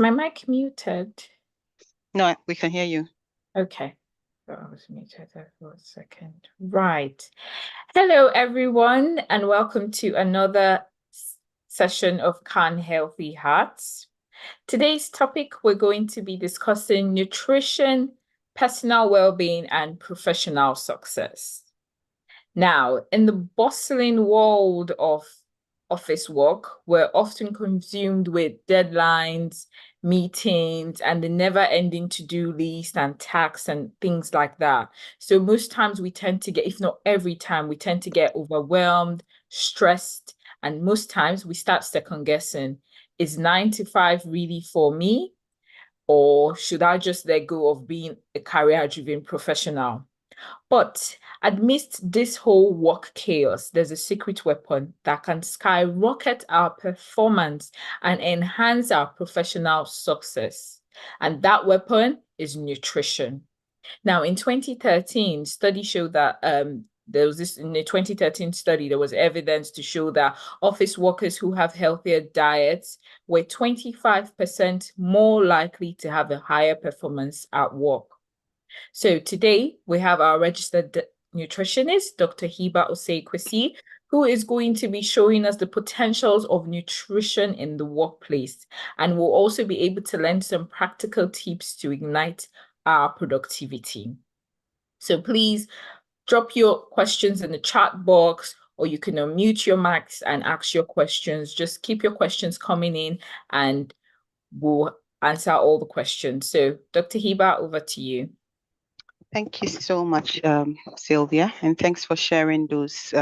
My mic muted? No, we can hear you. Okay. So I was muted there for a second. Right. Hello, everyone, and welcome to another session of Can Healthy Hearts. Today's topic, we're going to be discussing nutrition, personal well-being, and professional success. Now, in the bustling world of office work, we're often consumed with deadlines, meetings, and the never-ending to-do list and tasks and things like that. So most times we tend to get, if not every time, we tend to get overwhelmed, stressed, and most times we start second guessing. Is 9 to 5 really for me? Or should I just let go of being a career-driven professional? But amidst this whole work chaos, there's a secret weapon that can skyrocket our performance and enhance our professional success. And that weapon is nutrition. Now, in 2013, studies showed that there was this in a 2013 study, there was evidence to show that office workers who have healthier diets were 25% more likely to have a higher performance at work. So today we have our registered nutritionist, Dr. Hibbah Osei-Kwasi, who is going to be showing us the potentials of nutrition in the workplace. And we'll also be able to lend some practical tips to ignite our productivity. So please drop your questions in the chat box, or you can unmute your mics and ask your questions. Just keep your questions coming in and we'll answer all the questions. So Dr. Hibbah, over to you. Thank you so much, Sylvia, and thanks for sharing those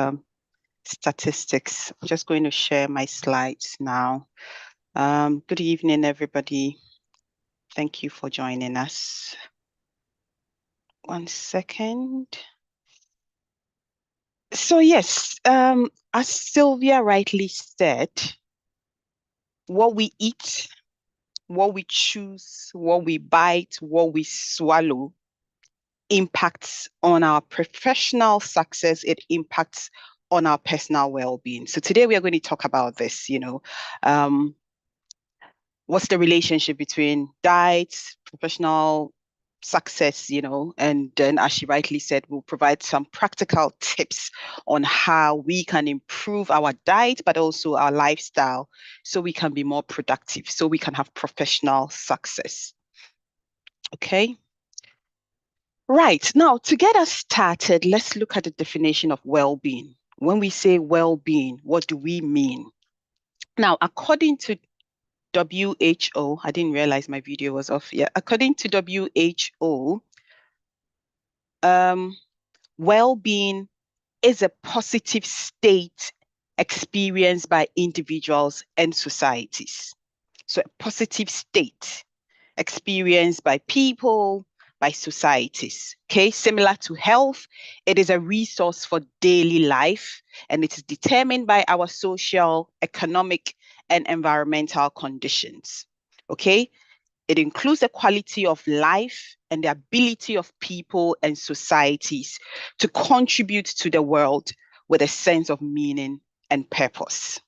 statistics. I'm just going to share my slides now. Good evening, everybody. Thank you for joining us. 1 second. So yes, as Sylvia rightly said, what we eat, what we choose, what we bite, what we swallow impacts on our professional success. It impacts on our personal well-being. So today we are going to talk about this, what's the relationship between diet, professional success, and then as she rightly said, we'll provide some practical tips on how we can improve our diet, but also our lifestyle so we can be more productive, so we can have professional success. Okay. Right, now to get us started, let's look at the definition of well-being. When we say well-being, what do we mean? Now, according to WHO, I didn't realize my video was off. Yeah, according to WHO, well-being is a positive state experienced by individuals and societies. So a positive state experienced by people, by societies. Okay, similar to health, it is a resource for daily life, and it is determined by our social, economic, and environmental conditions. Okay, it includes the quality of life and the ability of people and societies to contribute to the world with a sense of meaning and purpose.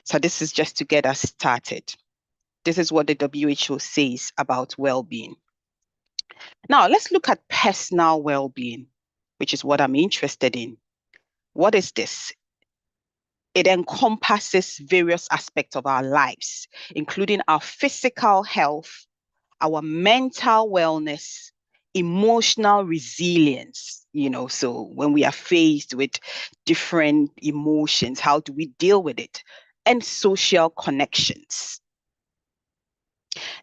So this is just to get us started. This is what the WHO says about well-being. Now, let's look at personal well-being, which is what I'm interested in. What is this? It encompasses various aspects of our lives, including our physical health, our mental wellness, emotional resilience, so when we are faced with different emotions, how do we deal with it? And social connections.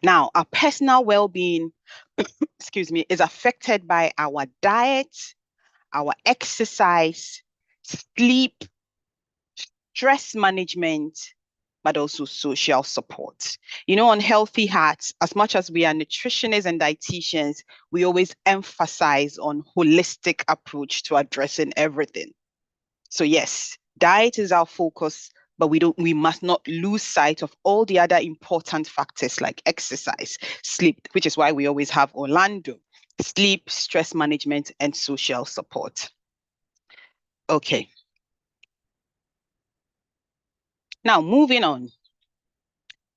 Now, our personal well-being, excuse me, is affected by our diet, our exercise, sleep, stress management, but also social support. On Healthy Hearts, as much as we are nutritionists and dietitians, we always emphasize on holistic approach to addressing everything. So yes, diet is our focus, but we must not lose sight of all the other important factors like exercise, sleep, which is why we always have Orlando, sleep, stress management, and social support. Okay. Now, moving on.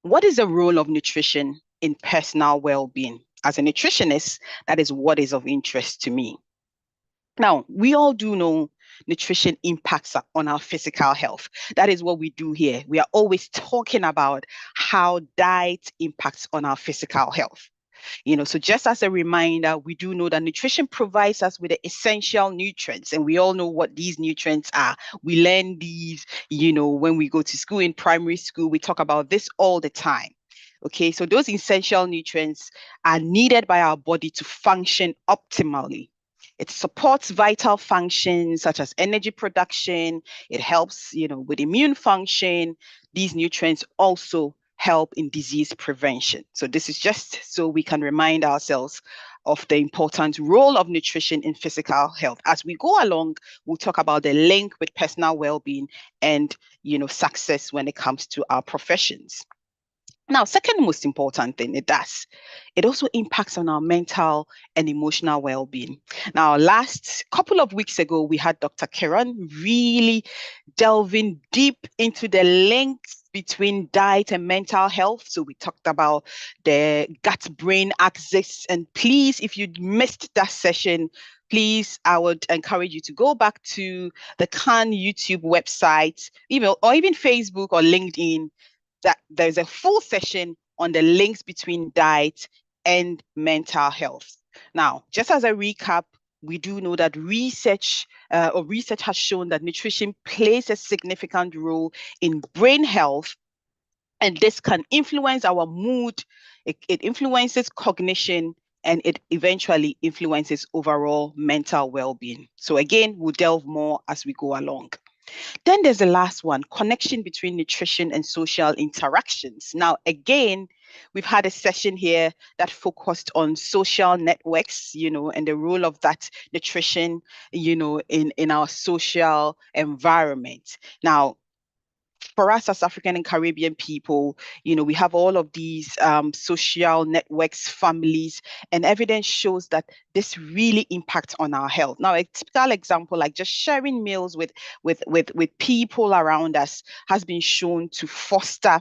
What is the role of nutrition in personal well-being. As a nutritionist, that is what is of interest to me. Now, we all do know nutrition impacts on our physical health. That is what we do here. We are always talking about how diet impacts on our physical health. So just as a reminder, we do know that nutrition provides us with the essential nutrients, and we all know what these nutrients are. We learn these, when we go to school. In primary school, we talk about this all the time. Okay, so those essential nutrients are needed by our body to function optimally. It supports vital functions such as energy production. It helps, with immune function. These nutrients also help in disease prevention. So this is just so we can remind ourselves of the important role of nutrition in physical health. As we go along, we'll talk about the link with personal well-being and, success when it comes to our professions. Now, second most important thing it also impacts on our mental and emotional well-being. Now, last couple of weeks ago, we had Dr. Kiran really delving deep into the links between diet and mental health. So we talked about the gut-brain axis. And please, if you missed that session, please, I would encourage you to go back to the Khan YouTube website, or even Facebook or LinkedIn. That there's a full session on the links between diet and mental health. Now, just as a recap, we do know that research has shown that nutrition plays a significant role in brain health, and this can influence our mood, it influences cognition, and it eventually influences overall mental well-being. So again, we'll delve more as we go along. Then there's the last one, connection between nutrition and social interactions. Now, again, we've had a session here that focused on social networks, and the role of that nutrition, in our social environment. Now, for us as African and Caribbean people, we have all of these social networks, families, and evidence shows that this really impacts on our health. Now, a typical example, like just sharing meals with people around us, has been shown to foster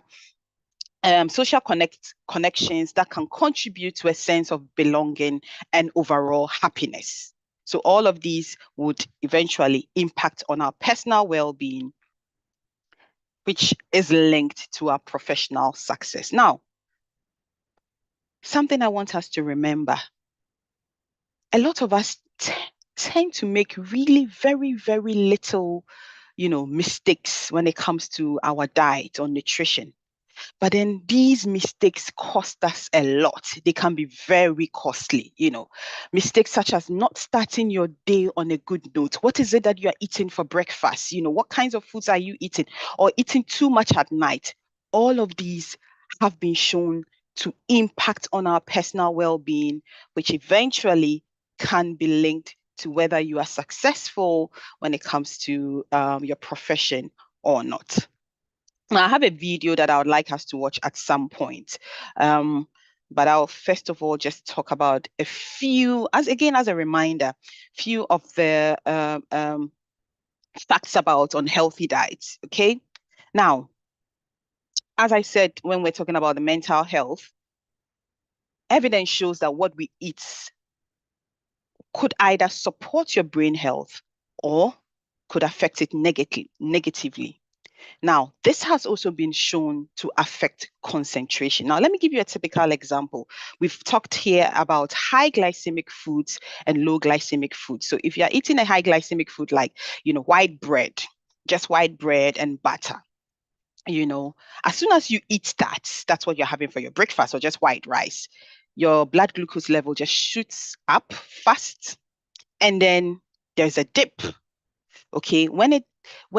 social connections that can contribute to a sense of belonging and overall happiness. So all of these would eventually impact on our personal well-being, which is linked to our professional success. Now, something I want us to remember, a lot of us tend to make really very, very little, mistakes when it comes to our diet or nutrition. But then these mistakes cost us a lot. They can be very costly, mistakes such as not starting your day on a good note. What is it that you are eating for breakfast? What kinds of foods are you eating? Or eating too much at night? All of these have been shown to impact on our personal well-being, which eventually can be linked to whether you are successful when it comes to your profession or not. Now, I have a video that I would like us to watch at some point. But I'll first of all just talk about a few, as a reminder, few of the facts about unhealthy diets. Okay. Now, as I said, when we're talking about the mental health, evidence shows that what we eat could either support your brain health or could affect it negatively. Now, this has also been shown to affect concentration. Now, let me give you a typical example. We've talked here about high glycemic foods and low glycemic foods. So if you're eating a high glycemic food like, white bread, just white bread and butter, as soon as you eat that, that's what you're having for your breakfast, or just white rice, your blood glucose level just shoots up fast. And then there's a dip. Okay, when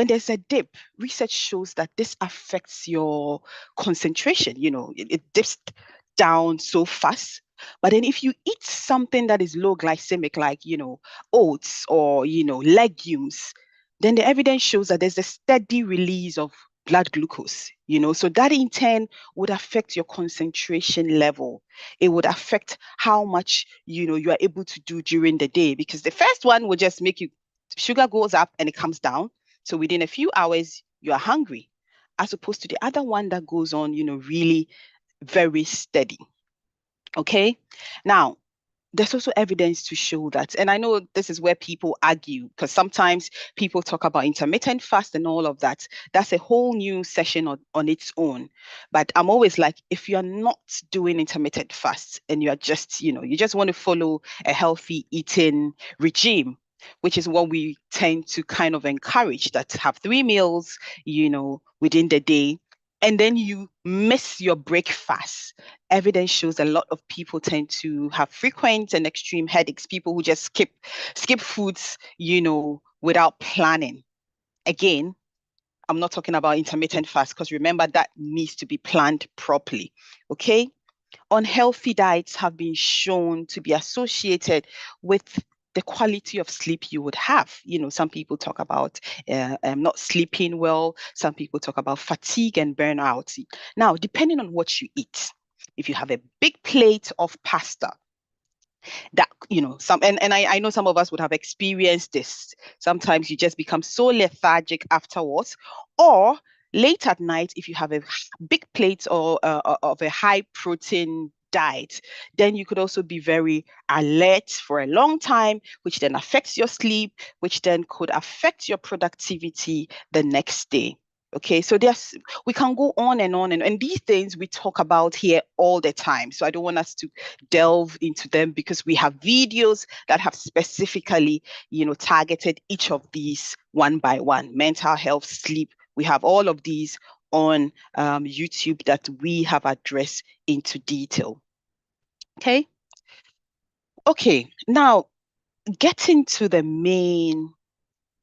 there's a dip, research shows that this affects your concentration. It dips down so fast. But then if you eat something that is low glycemic, like, oats or, legumes, then the evidence shows that there's a steady release of blood glucose, so that in turn would affect your concentration level. It would affect how much, you are able to do during the day, because the first one will just make you, sugar goes up and it comes down. So within a few hours, you are hungry, as opposed to the other one that goes on, really very steady. Okay. Now, there's also evidence to show that. And I know this is where people argue, because sometimes people talk about intermittent fast and all of that. That's a whole new session on its own. But I'm always like, if you're not doing intermittent fast and you're just, you just want to follow a healthy eating regime, which is what we tend to kind of encourage, that have 3 meals, within the day, and then you miss your breakfast. Evidence shows a lot of people tend to have frequent and extreme headaches, people who just skip foods, without planning. Again, I'm not talking about intermittent fast, because remember, that needs to be planned properly. Okay. Unhealthy diets have been shown to be associated with the quality of sleep you would have. Some people talk about not sleeping well. Some people talk about fatigue and burnout. Now, depending on what you eat, if you have a big plate of pasta, that I know some of us would have experienced this. Sometimes you just become so lethargic afterwards, or late at night, if you have a big plate or of a high protein diet, then you could also be very alert for a long time, which then affects your sleep, which then could affect your productivity the next day. Okay, so we can go on and on, and these things we talk about here all the time. So I don't want us to delve into them, because we have videos that have specifically, targeted each of these one by one: mental health, sleep. We have all of these on YouTube that we have addressed into detail. Okay. Okay. Now, getting to the main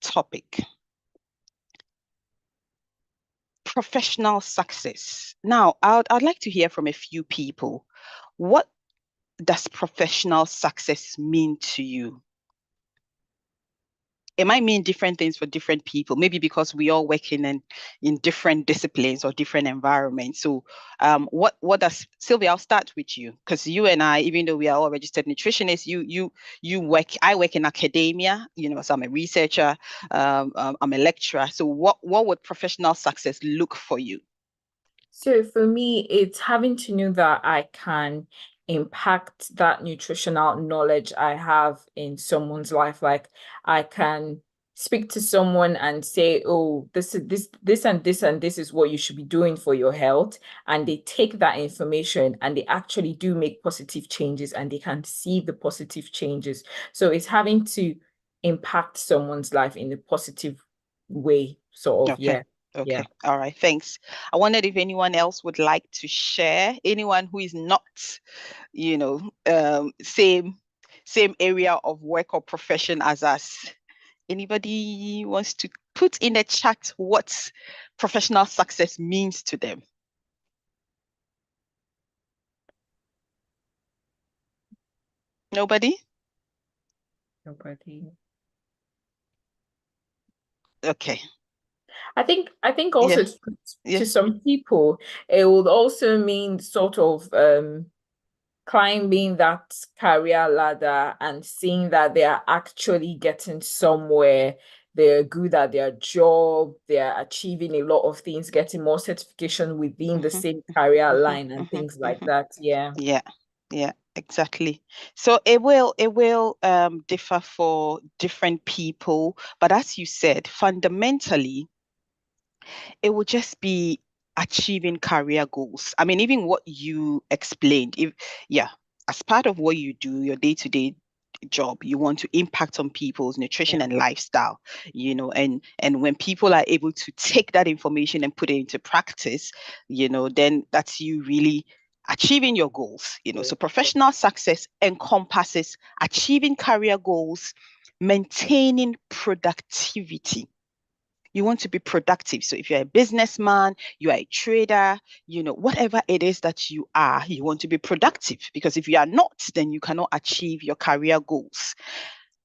topic. Professional success. Now, I'd like to hear from a few people. What does professional success mean to you? It might mean different things for different people, maybe because we all work in different disciplines or different environments. So what does, Sylvia, I'll start with you, because you and I, even though we are all registered nutritionists, I work in academia, so I'm a researcher, I'm a lecturer. So what would professional success look for you? So for me, it's having to know that I can impact that nutritional knowledge I have in someone's life. Like I can speak to someone and say, oh, this and this and this is what you should be doing for your health. And they take that information and they actually do make positive changes and they can see the positive changes. So it's having to impact someone's life in a positive way, sort of. Okay. Yeah. Okay. Yeah. All right. Thanks. I wondered if anyone else would like to share, anyone who is not, same area of work or profession as us. Anybody wants to put in the chat what professional success means to them? Nobody? Nobody. Okay. I think Yeah. also Yeah. to some people, it would also mean sort of climbing that career ladder and seeing that they are actually getting somewhere. They're good at their job, they're achieving a lot of things, getting more certification within the same career line and things like that. Yeah. Yeah. Yeah, exactly. So it will differ for different people, but as you said, fundamentally, it will just be achieving career goals. I mean, even what you explained, yeah, as part of what you do, your day-to-day job, you want to impact on people's nutrition Yeah. and lifestyle, and when people are able to take that information and put it into practice, then that's you really achieving your goals. So professional success encompasses achieving career goals, maintaining productivity. You want to be productive. So if you're a businessman, you are a trader, whatever it is that you are, you want to be productive, because if you are not, then you cannot achieve your career goals.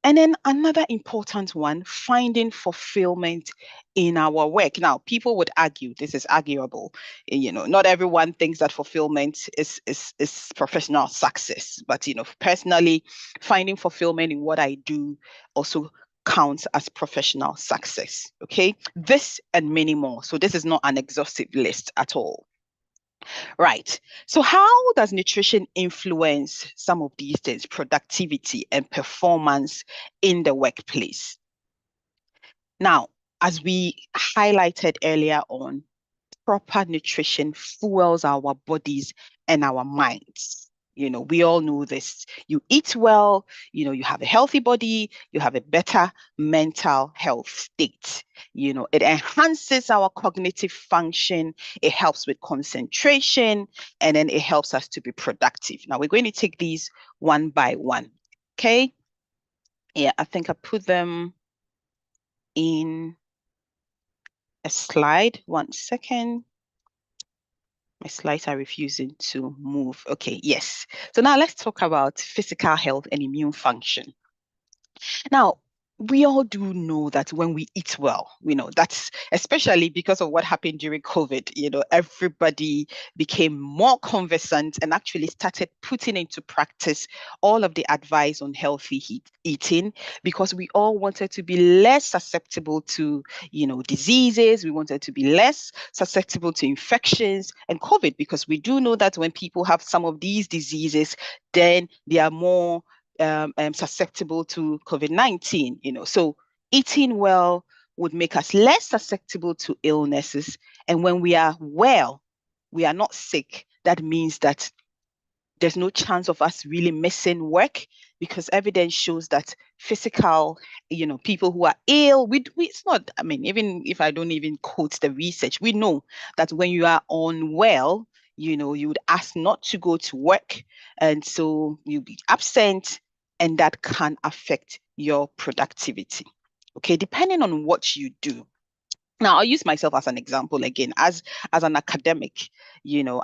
And then another important one, finding fulfillment in our work. Now, people would argue, this is arguable. Not everyone thinks that fulfillment is professional success. But, personally, finding fulfillment in what I do also counts as professional success. Okay. This and many more. So this is not an exhaustive list at all. Right. So how does nutrition influence some of these things, productivity and performance in the workplace? Now, as we highlighted earlier on, proper nutrition fuels our bodies and our minds. We all know this. You eat well, you have a healthy body, you have a better mental health state. It enhances our cognitive function, it helps with concentration, and then it helps us to be productive. Now, we're going to take these one by one. Okay. Yeah, I think I put them in a slide. 1 second. My slides are refusing to move. Okay, yes. So now let's talk about physical health and immune function. Now, we all do know that when we eat well, that's especially because of what happened during COVID, everybody became more conversant and actually started putting into practice all of the advice on healthy eating, because we all wanted to be less susceptible to, diseases. We wanted to be less susceptible to infections and COVID, because we do know that when people have some of these diseases, then they are more susceptible to COVID-19, So eating well would make us less susceptible to illnesses. And when we are well, we are not sick. That means that there's no chance of us really missing work, because evidence shows that physical, people who are ill, it's not, even if I don't even quote the research, we know that when you are unwell, you would ask not to go to work. And so you'll be absent, and that can affect your productivity. Okay, depending on what you do. Now, I'll use myself as an example again. As an academic,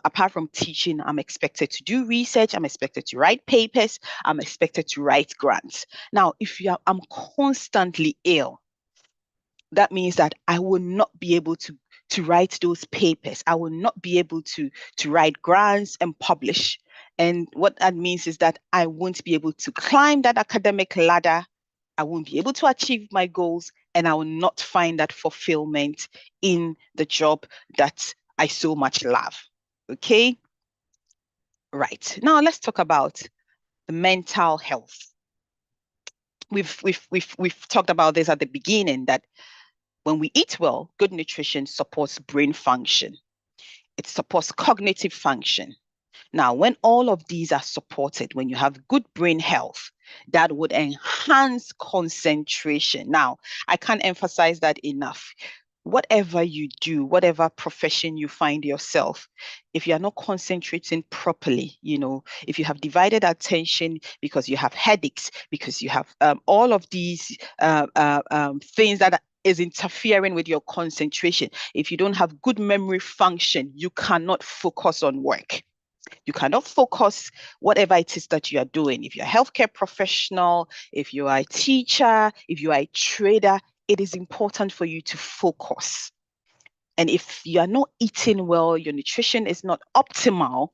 apart from teaching, I'm expected to do research, I'm expected to write papers, I'm expected to write grants. Now, I'm constantly ill, that means that I will not be able to write those papers. I will not be able to write grants and publish. And what that means is that I won't be able to climb that academic ladder. I won't be able to achieve my goals, and I will not find that fulfillment in the job that I so much love. Okay? Right. Now let's talk about the mental health. We've talked about this at the beginning, that when we eat well, good nutrition supports brain function. It supports cognitive function. Now, when all of these are supported, when you have good brain health, that would enhance concentration. Now, I can't emphasize that enough. Whatever you do, whatever profession you find yourself, if you're not concentrating properly, if you have divided attention because you have headaches, because you have all of these things that is interfering with your concentration, if you don't have good memory function, you cannot focus on work. You cannot focus whatever it is that you are doing. If you're a healthcare professional, if you are a teacher, if you are a trader, it is important for you to focus. And if you are not eating well, your nutrition is not optimal,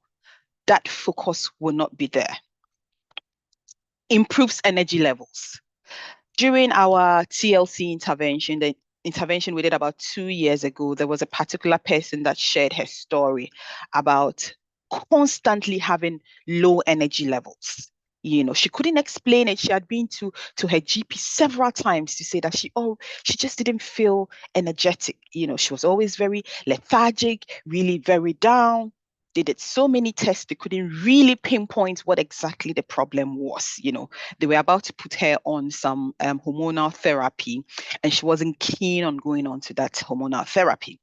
that focus will not be there. Improves energy levels. During our TLC intervention, the intervention we did about 2 years ago, there was a particular person that shared her story about constantly having low energy levels. She couldn't explain it. She had been to her GP several times to say that she just didn't feel energetic. She was always very lethargic, really very down. They did so many tests, they couldn't really pinpoint what exactly the problem was. They were about to put her on some hormonal therapy, and she wasn't keen on going on to that hormonal therapy.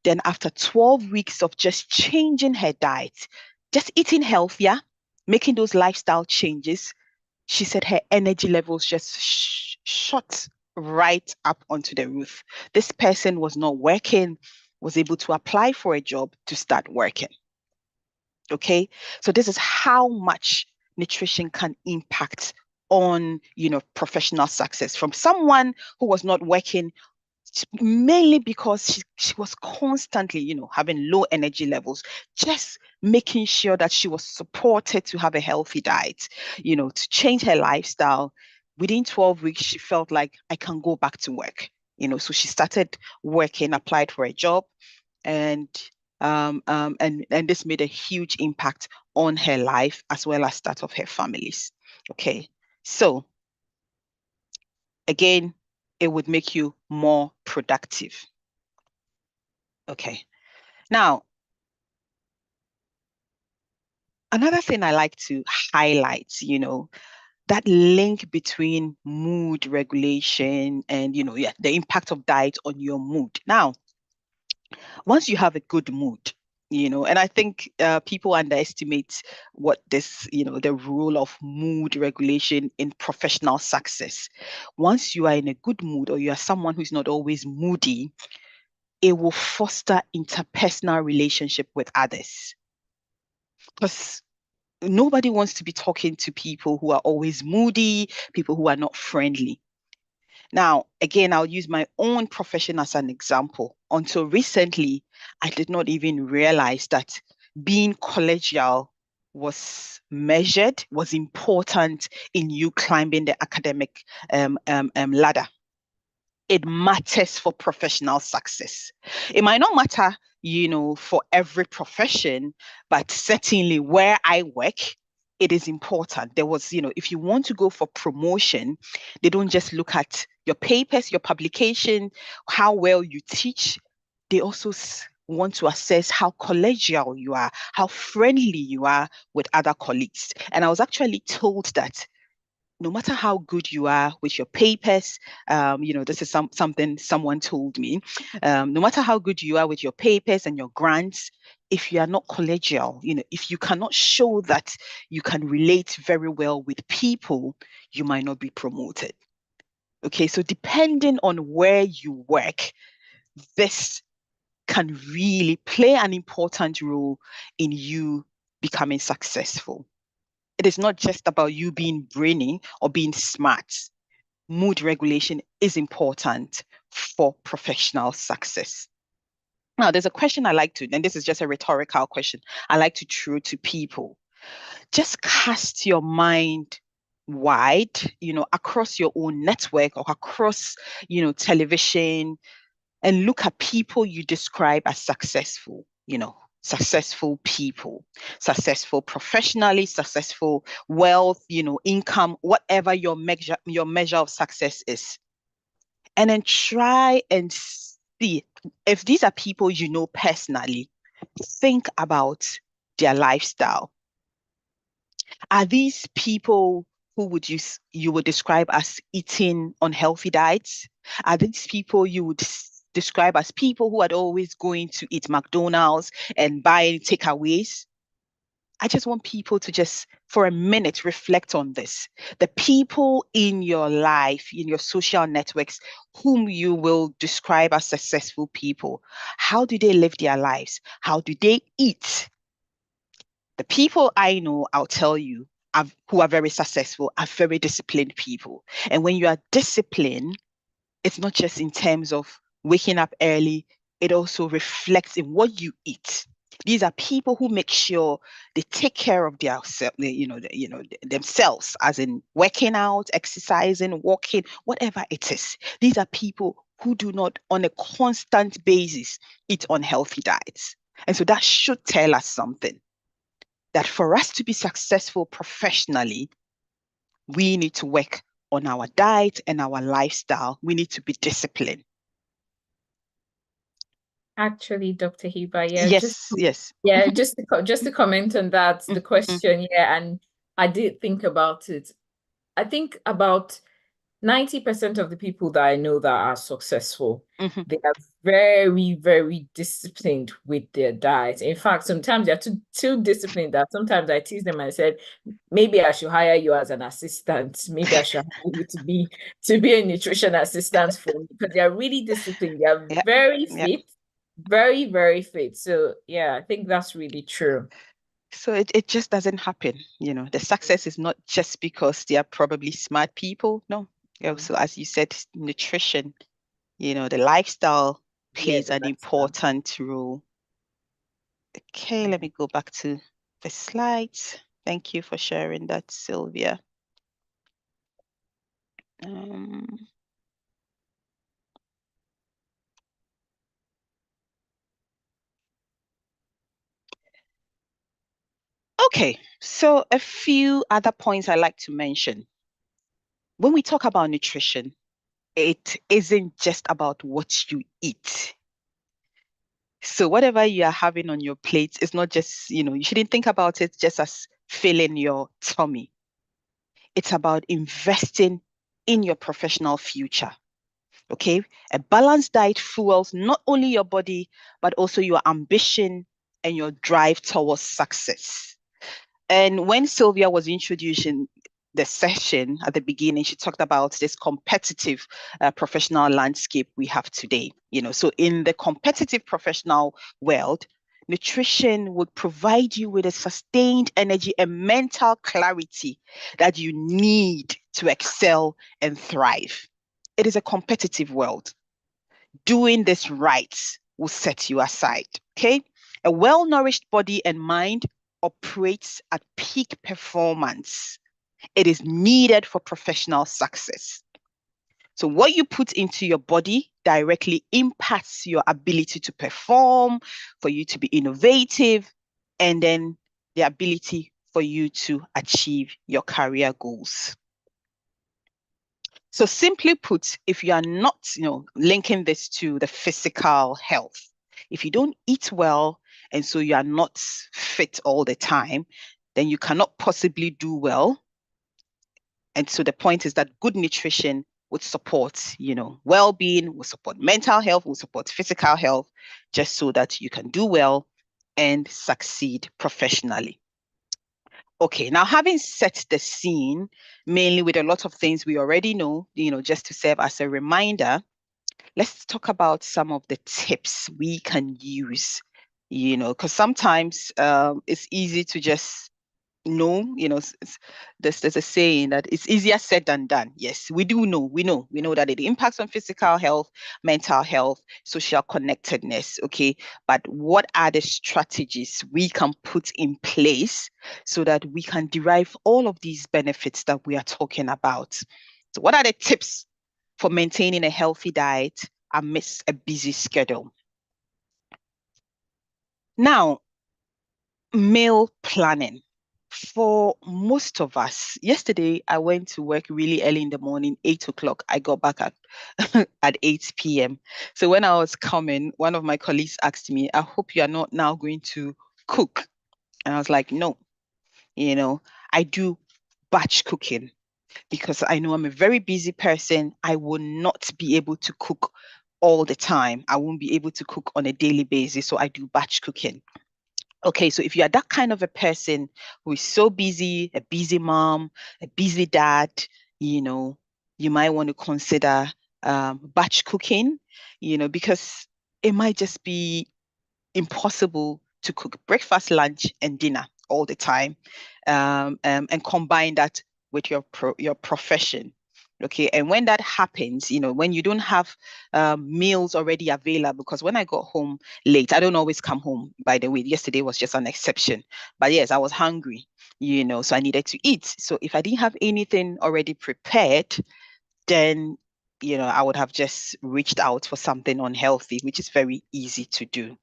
Then after 12 weeks of just changing her diet, just eating healthier, making those lifestyle changes, she said her energy levels just shot right up onto the roof. This person was not working, was able to apply for a job to start working. Okay, so this is how much nutrition can impact on professional success from someone who was not working, mainly because she was constantly having low energy levels, just making sure that she was supported to have a healthy diet, to change her lifestyle. Within 12 weeks, she felt like, I can go back to work. So she started working, applied for a job, and And this made a huge impact on her life as well as that of her families. Okay, so again, it would make you more productive. Okay, now another thing I like to highlight, that link between mood regulation and, the impact of diet on your mood. Now, once you have a good mood, and I think people underestimate what this, the role of mood regulation in professional success. Once you are in a good mood or you are someone who's not always moody, it will foster interpersonal relationship with others. Because nobody wants to be talking to people who are always moody, people who are not friendly. Now, again, I'll use my own profession as an example. Until recently, I did not even realize that being collegial was important in you climbing the academic ladder. It matters for professional success. It might not matter, for every profession, but certainly where I work, it is important. There was, if you want to go for promotion, they don't just look at your papers, your publication, how well you teach. They also want to assess how collegial you are, how friendly you are with other colleagues. And I was actually told that no matter how good you are with your papers, this is something someone told me. No matter how good you are with your papers and your grants, if you are not collegial, if you cannot show that you can relate very well with people, you might not be promoted. Okay, so depending on where you work, this can really play an important role in you becoming successful. It is not just about you being brainy or being smart. Mood regulation is important for professional success. Now, there's a question I like to, and this is just a rhetorical question, I like to throw to people. Just cast your mind wide, across your own network or across, television, and look at people you describe as successful, successful people, successful professionally, successful wealth, income, whatever your measure of success is. And then try and see if these are people you know personally, think about their lifestyle. Are these people who you would describe as eating unhealthy diets? Are these people you would describe as people who are always going to eat McDonald's and buy takeaways? I just want people to just, for a minute, reflect on this. The people in your life, in your social networks, whom you will describe as successful people, how do they live their lives? How do they eat? The people I know, I'll tell you, who are very successful, are very disciplined people. And when you are disciplined, it's not just in terms of waking up early, it also reflects in what you eat. These are people who make sure they take care of themselves, as in working out, exercising, walking, whatever it is. These are people who do not, on a constant basis, eat unhealthy diets. And so that should tell us something, that for us to be successful professionally, we need to work on our diet and our lifestyle. We need to be disciplined. Actually, Dr. Hibbah, Yes. just to comment on that, the question, and I did think about it. I think about 90% of the people that I know that are successful, they are very, very disciplined with their diet. In fact, sometimes they're too disciplined that sometimes I tease them and I said, maybe I should hire you as an assistant. Maybe I should hire you to be a nutrition assistant for me, because they are really disciplined. They are very fit, very, very fit. So yeah, I think that's really true. So it just doesn't happen. The success is not just because they are probably smart people. No. So as you said, nutrition, the lifestyle plays an important role. Okay, let me go back to the slides. Thank you for sharing that, Sylvia. Okay, so a few other points I like to mention. When we talk about nutrition, it isn't just about what you eat. So whatever you are having on your plate is not just, you shouldn't think about it just as filling your tummy. It's about investing in your professional future. Okay. A balanced diet fuels not only your body, but also your ambition and your drive towards success. And when Sylvia was introducing the session at the beginning, she talked about this competitive professional landscape we have today. So in the competitive professional world, nutrition would provide you with a sustained energy and mental clarity that you need to excel and thrive. It is a competitive world. Doing this right will set you aside. Okay. A well nourished body and mind operates at peak performance. It is needed for professional success. So, what you put into your body directly impacts your ability to perform, for you to be innovative, and then the ability for you to achieve your career goals. So simply put, if you are not, linking this to the physical health, if you don't eat well, and so you are not fit all the time, then you cannot possibly do well. And so the point is that good nutrition would support, well-being, will support mental health, will support physical health, just so that you can do well and succeed professionally. Okay, now having set the scene, mainly with a lot of things we already know, just to serve as a reminder, let's talk about some of the tips we can use, because sometimes it's easy to just know, there's a saying that it's easier said than done. Yes, we do know, we know that it impacts on physical health, mental health, social connectedness. Okay, but what are the strategies we can put in place so that we can derive all of these benefits that we are talking about? So what are the tips for maintaining a healthy diet amidst a busy schedule? Now, meal planning. For most of us, yesterday I went to work really early in the morning, 8 o'clock. I got back at at 8 p.m. So when I was coming, one of my colleagues asked me, I hope you are not now going to cook. And I was like, no, I do batch cooking because I know I'm a very busy person. I will not be able to cook all the time. I won't be able to cook on a daily basis. So I do batch cooking. Okay, so if you are that kind of a person who is so busy, a busy mom, a busy dad, you might want to consider batch cooking, because it might just be impossible to cook breakfast, lunch, and dinner all the time, and combine that with your profession. Okay, and when that happens, when you don't have meals already available, because when I got home late, I don't always come home, by the way. Yesterday was just an exception. But yes, I was hungry, so I needed to eat. So if I didn't have anything already prepared, then I would have just reached out for something unhealthy, which is very easy to do.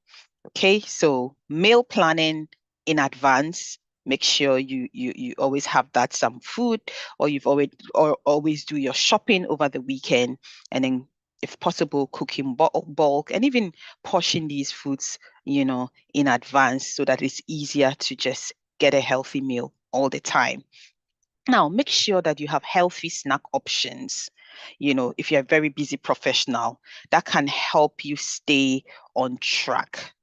Okay, so meal planning in advance. Make sure you always have that some food, or always do your shopping over the weekend, and then if possible, cooking bulk and even portion these foods, in advance so that it's easier to just get a healthy meal all the time. Now, make sure that you have healthy snack options. If you're a very busy professional, that can help you stay on track.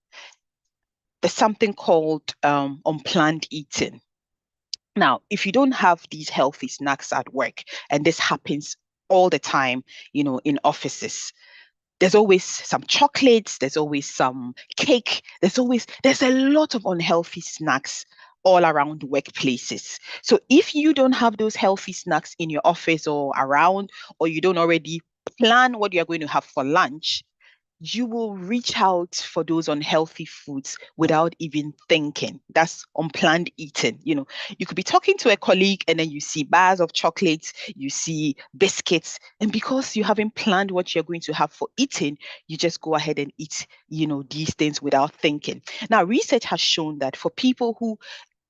There's something called unplanned eating. Now, if you don't have these healthy snacks at work, and this happens all the time, in offices, there's always some chocolates, there's always some cake, there's a lot of unhealthy snacks all around workplaces. So if you don't have those healthy snacks in your office or around, or you don't already plan what you're going to have for lunch, you will reach out for those unhealthy foods without even thinking. That's unplanned eating. You could be talking to a colleague and then you see bars of chocolates, you see biscuits, and because you haven't planned what you're going to have for eating, you just go ahead and eat, these things without thinking. Now, research has shown that for people who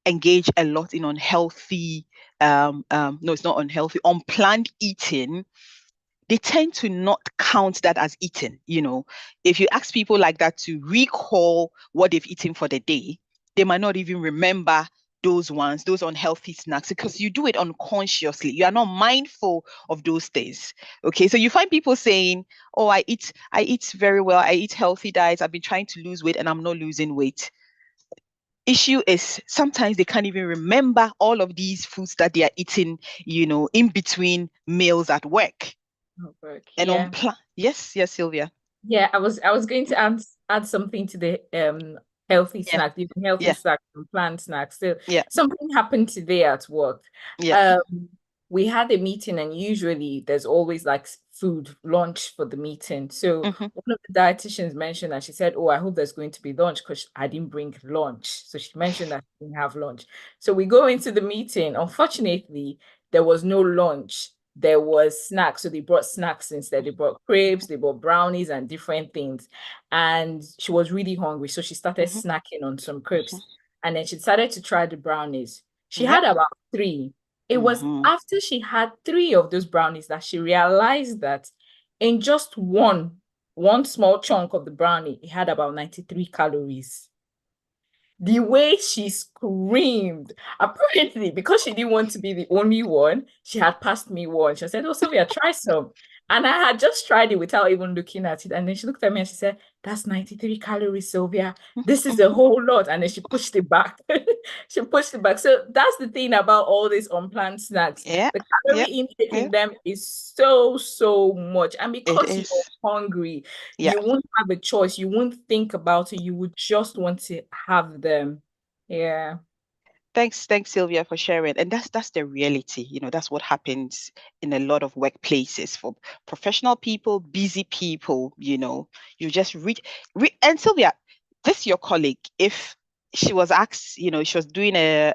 engage a lot in unhealthy, no, it's not unhealthy, unplanned eating, they tend to not count that as eating. If you ask people like that to recall what they've eaten for the day, they might not even remember those unhealthy snacks, because you do it unconsciously. You are not mindful of those things. Okay. So you find people saying, oh, I eat very well. I eat healthy diets. I've been trying to lose weight and I'm not losing weight. Issue is sometimes they can't even remember all of these foods that they are eating, in between meals at work. And Yeah. Yes, Sylvia. Yeah, I was going to add something to the healthy Yeah, snacks, even healthy yeah, snacks and planned snacks. So yeah, something happened today at work. yeah. Um, we had a meeting, and usually there's always like food lunch for the meeting. So Mm-hmm, one of the dietitians mentioned, and she said, "Oh, I hope there's going to be lunch because I didn't bring lunch." So she mentioned that she didn't have lunch. So we go into the meeting. Unfortunately, there was no lunch. There was snacks. So they brought snacks instead. They brought crepes, they brought brownies and different things. And she was really hungry. So she started mm-hmm, snacking on some mm-hmm. crepes. And then she decided to try the brownies. She Yep. had about three. It was Mm-hmm. after she had three of those brownies that she realized that in just one small chunk of the brownie, it had about 93 calories. The way she screamed, apparently, because she didn't want to be the only one, she had passed me one. She said, "Oh, Sylvia, try some." And I had just tried it without even looking at it. And then she looked at me and she said, "That's 93 calories, Sylvia. This is a whole lot." And then she pushed it back. She pushed it back. So that's the thing about all these unplanned snacks. Yeah, The yeah, calorie intake yeah. in them is so, so much. And It because you're is. hungry, Yeah. you won't have a choice. You won't think about it. You would just want to have them. Yeah. Thanks, Sylvia, for sharing. And that's the reality. That's what happens in a lot of workplaces for professional people, busy people. You just and Sylvia, this your colleague. If she was asked, she was doing a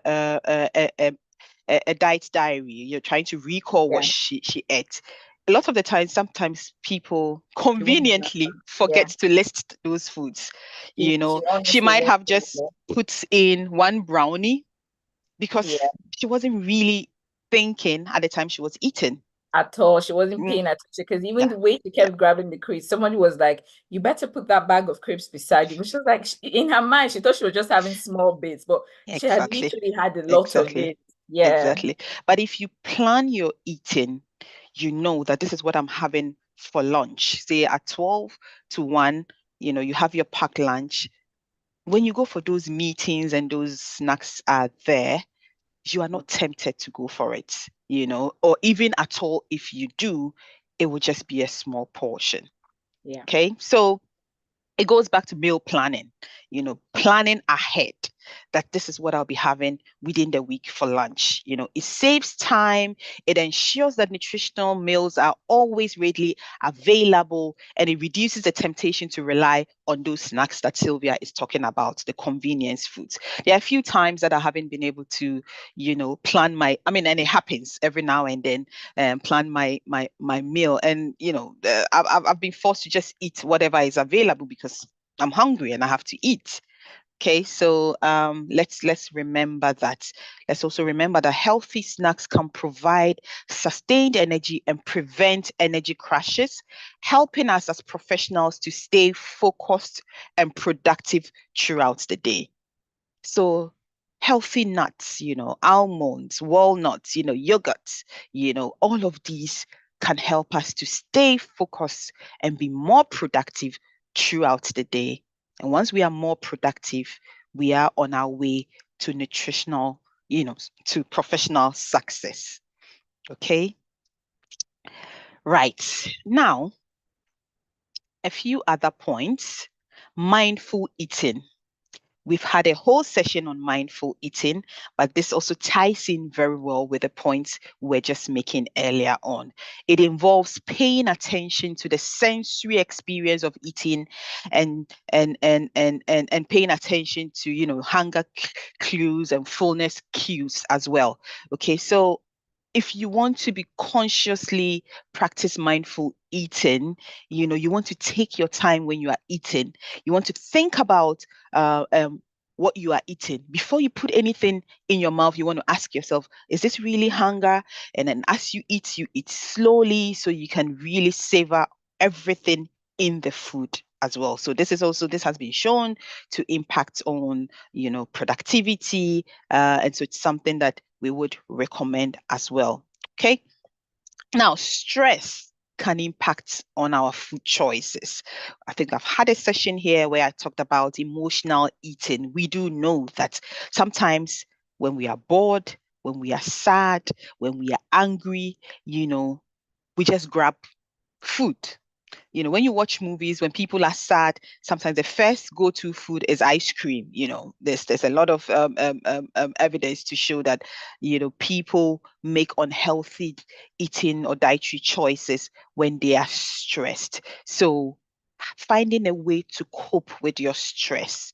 diet diary. You're trying to recall what Yeah. she ate. A lot of the time, sometimes people She won't remember. conveniently forget Yeah. to list those foods. She She honestly might won't have just remember. put in one brownie because Yeah. she wasn't really thinking at the time she was eating. At all. She wasn't Mm, paying attention because even yeah, the way she yeah, kept grabbing the crisps, somebody was like, "You better put that bag of crisps beside you." But she was like, in her mind, she thought she was just having small bits, but she had exactly, literally had a lot of exactly, it. Yeah. exactly. But if you plan your eating, you know that this is what I'm having for lunch. Say at 12 to 1, you have your packed lunch. When you go for those meetings and those snacks are there, you are not tempted to go for it, or even at all, if you do, it will just be a small portion. Yeah. Okay. So it goes back to meal planning, planning ahead that this is what I'll be having within the week for lunch. It saves time, it ensures that nutritional meals are always readily available, and it reduces the temptation to rely on those snacks that Sylvia is talking about, the convenience foods. There are a few times that I haven't been able to, plan and it happens every now and then, plan my meal. And I've been forced to just eat whatever is available because I'm hungry and I have to eat. Okay, so let's remember that. Let's also remember that healthy snacks can provide sustained energy and prevent energy crashes, helping us as professionals to stay focused and productive throughout the day. So healthy nuts, almonds, walnuts, yogurt, all of these can help us to stay focused and be more productive throughout the day. And once we are more productive, we are on our way to nutritional, to professional success. Okay. Right. Now, a few other points. Mindful eating. We've had a whole session on mindful eating, but this also ties in very well with the points we're just making earlier on. It involves paying attention to the sensory experience of eating and paying attention to, hunger clues and fullness cues as well. Okay, so if you want to be consciously practice mindful eating, you want to take your time when you are eating. You want to think about uh, um, what you are eating. Before you put anything in your mouth, you want to ask yourself, is this really hunger? And then as you eat slowly so you can really savor everything in the food as well. So this has been shown to impact on, productivity. And so it's something that we would recommend as well. Okay. Now, stress can impact on our food choices. I think I've had a session here where I talked about emotional eating. We do know that sometimes when we are bored, when we are sad, when we are angry, we just grab food. When you watch movies, when people are sad, sometimes the first go-to food is ice cream. There's a lot of evidence to show that, people make unhealthy eating or dietary choices when they are stressed. So finding a way to cope with your stress,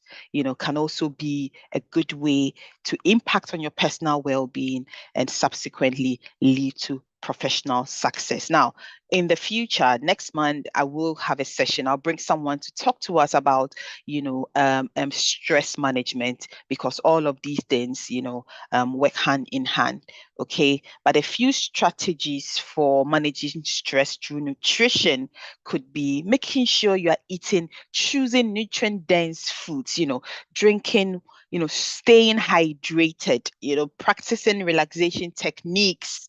can also be a good way to impact on your personal well-being and subsequently lead to professional success. Now, in the future, next month, I will have a session. I'll bring someone to talk to us about, stress management, because all of these things, work hand in hand. Okay. But a few strategies for managing stress through nutrition could be making sure you are choosing nutrient-dense foods, drinking, staying hydrated, practicing relaxation techniques,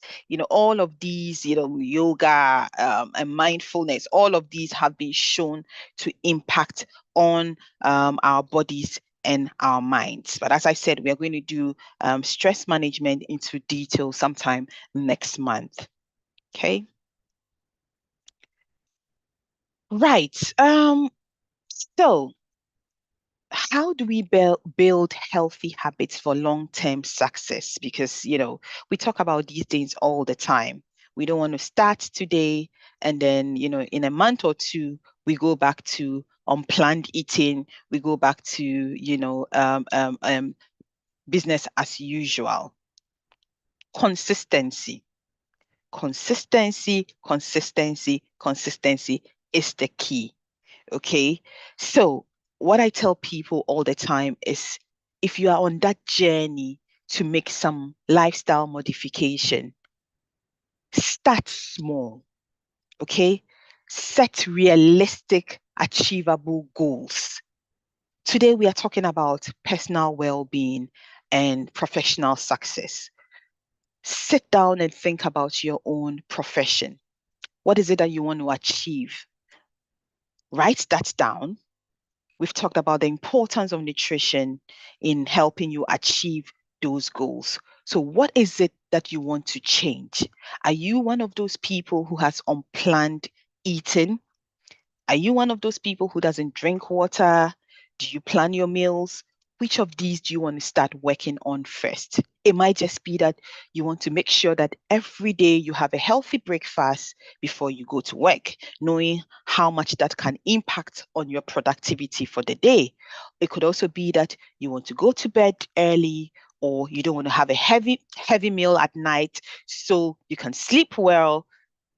all of these, yoga and mindfulness, all of these have been shown to impact on our bodies and our minds. But as I said, we are going to do stress management into detail sometime next month. Okay. Right. So how do we build healthy habits for long-term success? Because, we talk about these things all the time. We don't want to start today and then, in a month or two, we go back to unplanned eating. We go back to, business as usual. Consistency, consistency, consistency, consistency is the key. Okay. So what I tell people all the time is, if you are on that journey to make some lifestyle modification, start small. Okay. Set realistic, achievable goals. Today, we are talking about personal well-being and professional success. Sit down and think about your own profession. What is it that you want to achieve? Write that down. We've talked about the importance of nutrition in helping you achieve those goals. So what is it that you want to change? Are you one of those people who has unplanned eating? Are you one of those people who doesn't drink water? Do you plan your meals? Which of these do you want to start working on first? It might just be that you want to make sure that every day you have a healthy breakfast before you go to work, knowing how much that can impact on your productivity for the day. It could also be that you want to go to bed early, or you don't want to have a heavy meal at night so you can sleep well,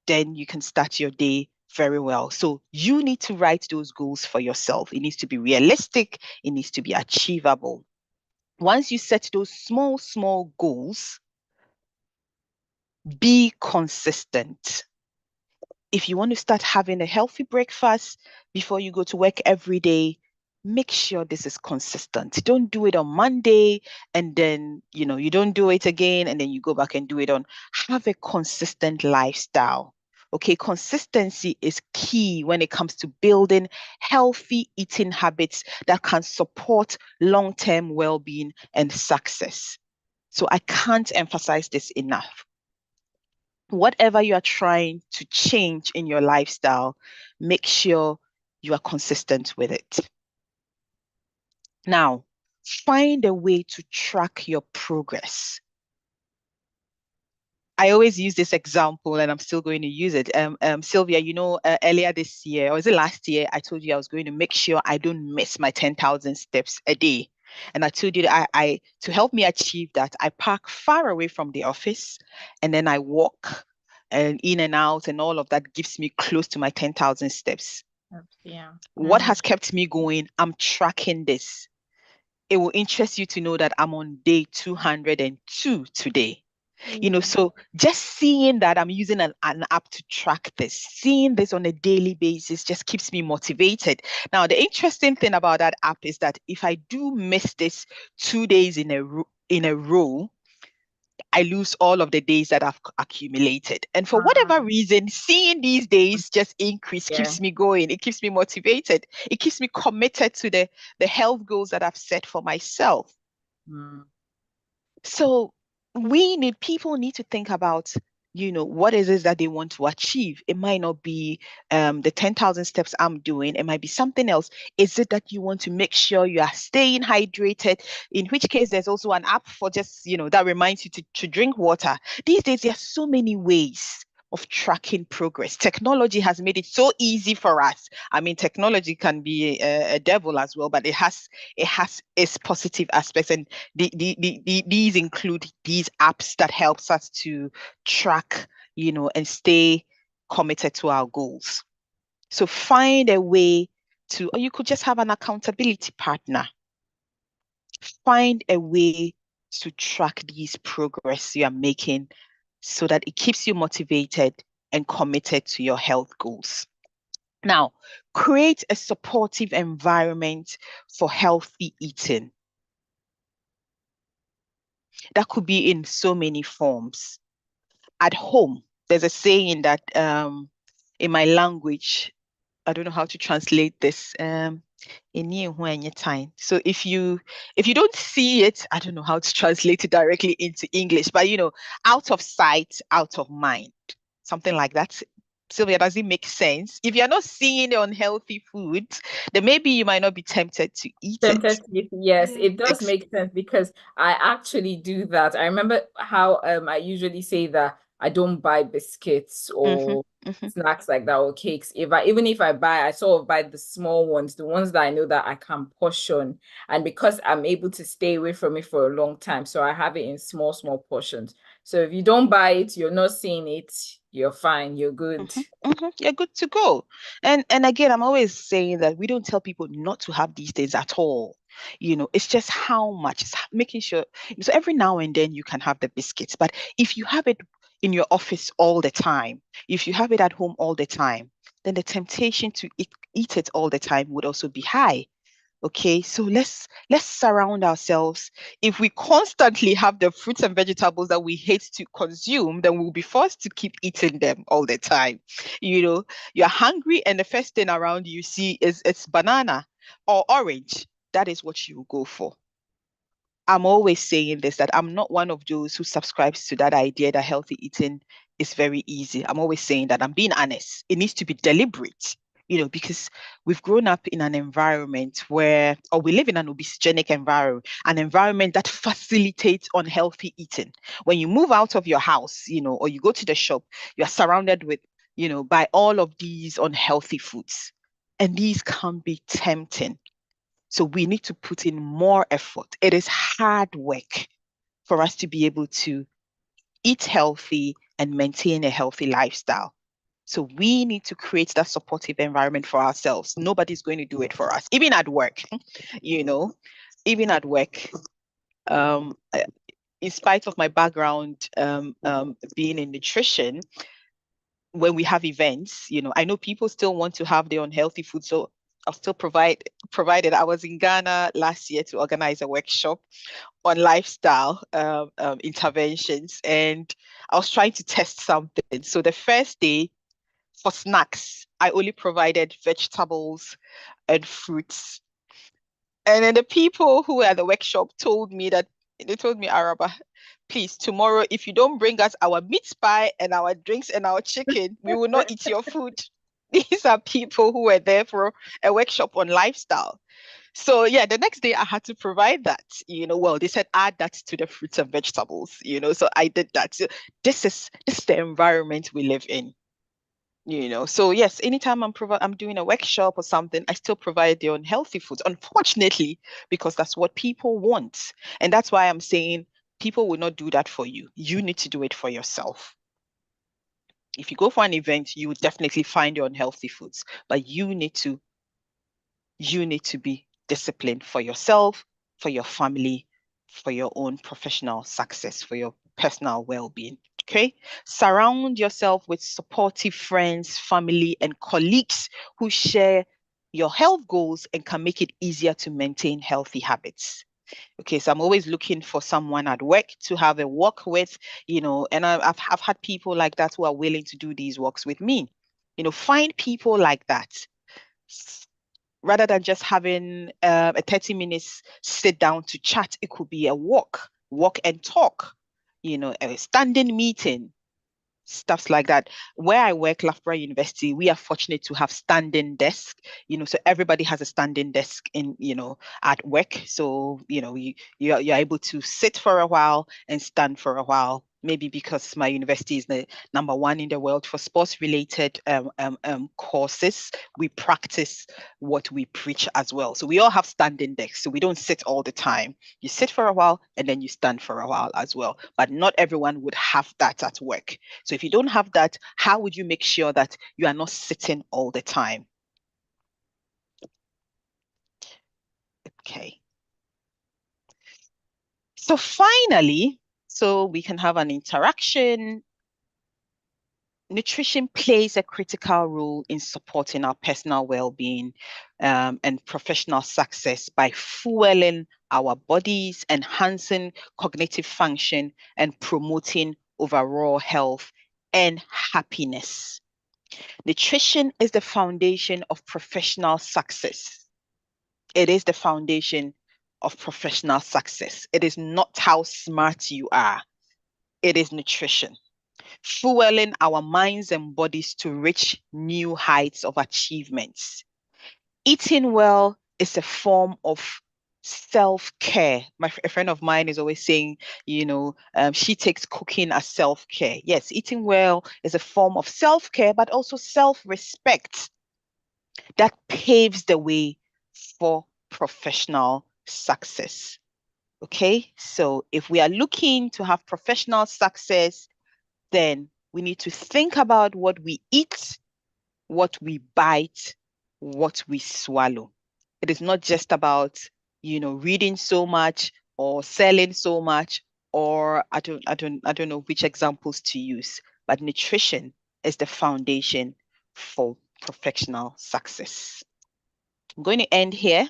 then you can start your day very well. So you need to write those goals for yourself. It needs to be realistic. It needs to be achievable. Once you set those small goals, be consistent. If you want to start having a healthy breakfast before you go to work every day, make sure this is consistent. Don't do it on Monday and then, you don't do it again and then you go back and do it on. Have a consistent lifestyle. Okay, consistency is key when it comes to building healthy eating habits that can support long-term well-being and success. So I can't emphasize this enough. Whatever you are trying to change in your lifestyle, make sure you are consistent with it. Now, find a way to track your progress. I always use this example and I'm still going to use it. Sylvia, earlier this year, or was it last year, I told you I was going to make sure I don't miss my 10,000 steps a day. And I told you that I to help me achieve that, I park far away from the office and then I walk and in and out, and all of that gives me close to my 10,000 steps. Yeah. What has kept me going? I'm tracking this. it will interest you to know that I'm on day 202 today. So just seeing that I'm using an app to track this, seeing this on a daily basis just keeps me motivated. Now, the interesting thing about that app is that if I do miss this 2 days in a row, I lose all of the days that I've accumulated. And for whatever reason, seeing these days just increase Yeah. keeps me going. It keeps me motivated. It keeps me committed to the health goals that I've set for myself. So people need to think about, what is it that they want to achieve? It might not be the 10,000 steps I'm doing. It might be something else. Is it that you want to make sure you are staying hydrated? In which case, there's also an app for just, that reminds you to drink water. These days, there are so many ways of tracking progress. Technology has made it so easy for us. I mean, technology can be a devil as well, but it has its positive aspects, and these include these apps that helps us to track, and stay committed to our goals. So find a way to, or you could just have an accountability partner. Find a way to track these progress you are making so that it keeps you motivated and committed to your health goals. Now, create a supportive environment for healthy eating. That could be in so many forms. At home, there's a saying that in my language, I don't know how to translate this. In your time. So if you don't see it, I don't know how to translate it directly into English, but out of sight, out of mind, something like that. Sylvia, does it make sense? If you're not seeing the unhealthy food, then maybe you might not be tempted to eat it. Yes, it does make sense because I actually do that. I remember how I usually say that I don't buy biscuits or snacks like that or cakes. Even if I buy, I sort of buy the small ones, the ones that I know that I can portion. And because I'm able to stay away from it for a long time, so I have it in small, small portions. So if you don't buy it, you're not seeing it, you're fine, you're good. You're good to go. And again, I'm always saying that we don't tell people not to have these things at all. It's just how much, it's making sure. So every now and then you can have the biscuits, but if you have it in your office all the time, if you have it at home all the time, then the temptation to eat it all the time would also be high. Okay, so let's surround ourselves. If we constantly have the fruits and vegetables that we hate to consume, then we'll be forced to keep eating them all the time. You're hungry, and the first thing around you see is it's banana or orange. That is what you go for. I'm always saying this, that I'm not one of those who subscribes to that idea that healthy eating is very easy. I'm always saying that I'm being honest. It needs to be deliberate, because we've grown up in an environment or we live in an obesogenic environment, an environment that facilitates unhealthy eating. When you move out of your house, or you go to the shop, you're surrounded with, by all of these unhealthy foods. And these can be tempting. So we need to put in more effort. It is hard work for us to be able to eat healthy and maintain a healthy lifestyle. So we need to create that supportive environment for ourselves. Nobody's going to do it for us, even at work, even at work. In spite of my background being in nutrition, when we have events, I know people still want to have their unhealthy food. So I'll still provided. I was in Ghana last year to organize a workshop on lifestyle interventions, and I was trying to test something. So the first day for snacks, I only provided vegetables and fruits. And then the people who were at the workshop told me, Araba, please, tomorrow, if you don't bring us our meat pie and our drinks and our chicken, we will not eat your food. These are people who were there for a workshop on lifestyle. So yeah, the next day I had to provide that, they said add that to the fruits and vegetables, so I did that. So this is the environment we live in. So yes, anytime I'm doing a workshop or something, I still provide the unhealthy foods, unfortunately, because that's what people want. And that's why I'm saying people will not do that for you. You need to do it for yourself. If you go for an event, you will definitely find your unhealthy foods, but you need to be disciplined for yourself for your family, for your own professional success, for your personal well-being. Okay, surround yourself with supportive friends, family, and colleagues who share your health goals and can make it easier to maintain healthy habits. Okay, so I'm always looking for someone at work to have a walk with, and I've had people like that who are willing to do these walks with me. Find people like that rather than just having a 30 minutes sit down to chat. It could be a walk and talk, a standing meeting, stuffs like that. Where I work, Loughborough University, we are fortunate to have standing desk, so everybody has a standing desk at work. So, you're able to sit for a while and stand for a while. Maybe because my university is the #1 in the world for sports related courses, we practice what we preach as well. So we all have standing desks. So we don't sit all the time. You sit for a while and then you stand for a while as well. But not everyone would have that at work. So if you don't have that, how would you make sure that you are not sitting all the time? Okay. So finally, so we can have an interaction. Nutrition plays a critical role in supporting our personal well-being and professional success by fueling our bodies, enhancing cognitive function, and promoting overall health and happiness. Nutrition is the foundation of professional success. It is the foundation of professional success. It is not how smart you are. It is nutrition, fueling our minds and bodies to reach new heights of achievements. Eating well is a form of self-care. A friend of mine is always saying, she takes cooking as self-care. Yes, eating well is a form of self-care, but also self-respect that paves the way for professional success. Okay, so if we are looking to have professional success, then we need to think about what we eat, what we bite, what we swallow. It is not just about, reading so much or selling so much, or I don't know which examples to use, but nutrition is the foundation for professional success. I'm going to end here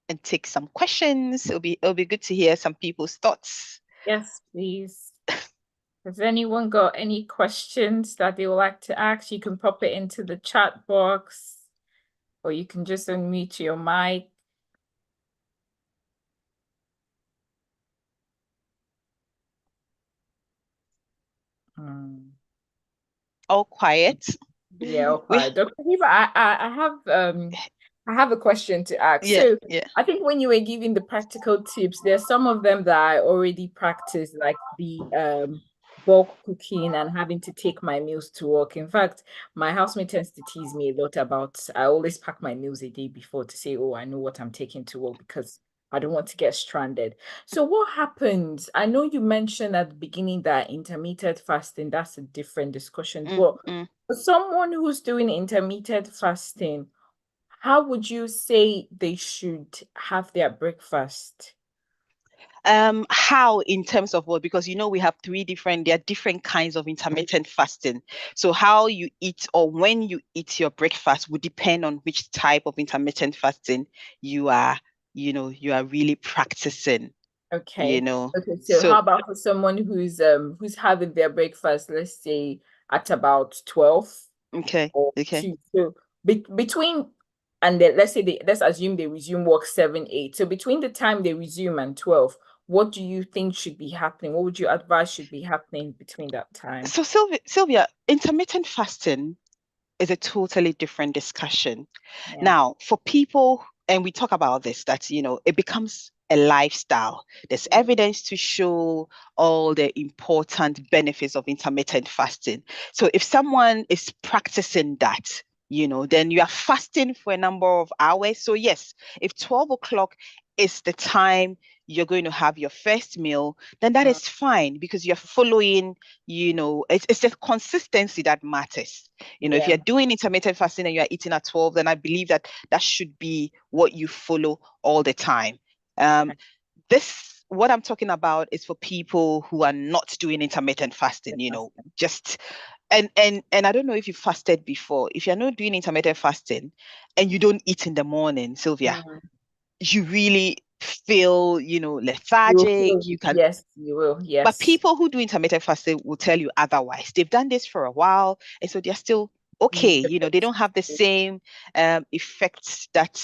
and take some questions. It'll be good to hear some people's thoughts. Yes, please. Has anyone got any questions that they would like to ask? You can pop it into the chat box, or you can just unmute your mic. All quiet. Yeah, all quiet. Dr. Hibbah, I have a question to ask. So I think when you were giving the practical tips, there's some of them that I already practice, like the bulk cooking and having to take my meals to work. In fact, my housemate tends to tease me a lot about I always pack my meals a day before to say, oh, I know what I'm taking to work because I don't want to get stranded. So what happens? I know you mentioned at the beginning that intermittent fasting, that's a different discussion, but for someone who's doing intermittent fasting, how would you say they should have their breakfast? How in terms of what? Because we have there are different kinds of intermittent fasting. So how you eat or when you eat your breakfast would depend on which type of intermittent fasting you are really practicing. Okay. Okay. So how about for someone who's having their breakfast, let's say at about 12 or 2. So between and then let's assume they resume work 7, 8. So between the time they resume and 12, what do you think should be happening? What would you advise should be happening between that time? So Sylvia, intermittent fasting is a totally different discussion. Yeah. Now, for people, and we talk about this, that, it becomes a lifestyle. There's evidence to show all the important benefits of intermittent fasting. So if someone is practicing that, then you are fasting for a number of hours. So yes, if 12 o'clock is the time you're going to have your first meal, then that is fine because you're following, it's the consistency that matters. If you're doing intermittent fasting and you're eating at 12, then I believe that should be what you follow all the time. What I'm talking about is for people who are not doing intermittent fasting, just and I don't know if you fasted before. If you're not doing intermittent fasting and you don't eat in the morning, Sylvia, you really feel, You will lethargic. feel weak. Yes, you will. But Yes. people who do intermittent fasting will tell you otherwise. They've done this for a while, and so they're still okay. They don't have the same effects that,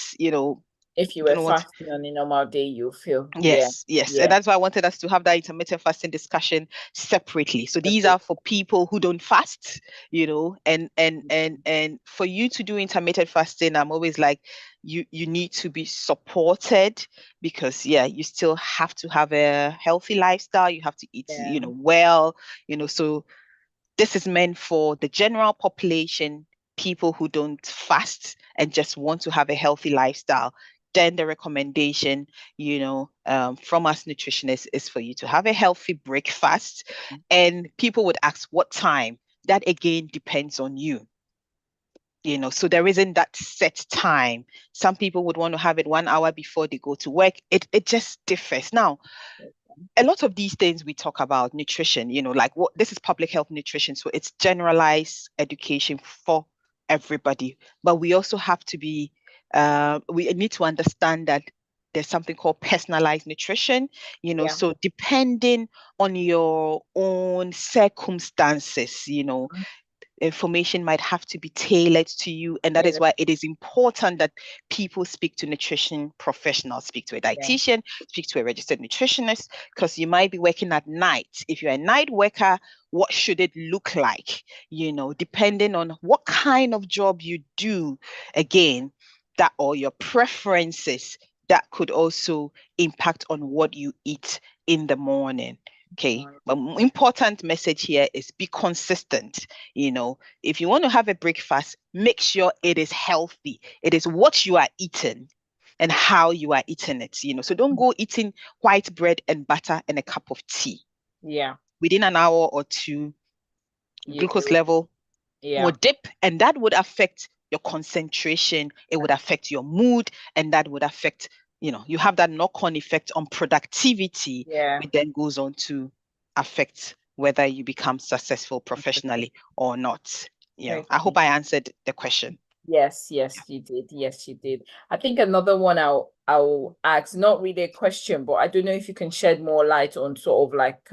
if you I don't were know what. fasting on a normal day, you feel, Yes. yeah, And that's why I wanted us to have that intermittent fasting discussion separately. So these separate. are for people who don't fast, and for you to do intermittent fasting, I'm always like, you need to be supported because you still have to have a healthy lifestyle. You have to eat, Yeah. well, so this is meant for the general population, people who don't fast and just want to have a healthy lifestyle. Then the recommendation, from us nutritionists is for you to have a healthy breakfast. And people would ask what time. That again depends on you. So there isn't that set time. Some people would want to have it 1 hour before they go to work. It just differs. Now, a lot of these things we talk about nutrition, like what this is public health nutrition, so it's generalized education for everybody. But we also have to be, we need to understand that there's something called personalized nutrition, Yeah. so depending on your own circumstances, information might have to be tailored to you. And that is why it is important that people speak to nutrition professionals, speak to a dietitian, speak to a registered nutritionist, because you might be working at night. If you're a night worker, what should it look like? Depending on what kind of job you do, again, that or your preferences, that could also impact on what you eat in the morning. Okay, but important message here is be consistent. If you want to have a breakfast, make sure it is healthy. It is what you are eating and how you are eating it. So don't go eating white bread and butter and a cup of tea. Yeah. Within an hour or two, glucose level will dip, and that would affect your concentration. It would affect your mood, and that would affect, you have that knock-on effect on productivity, which then goes on to affect whether you become successful professionally or not. I hope I answered the question. Yes, you did. Yes, you did. I think another one I'll ask, not really a question, but I don't know if you can shed more light on sort of like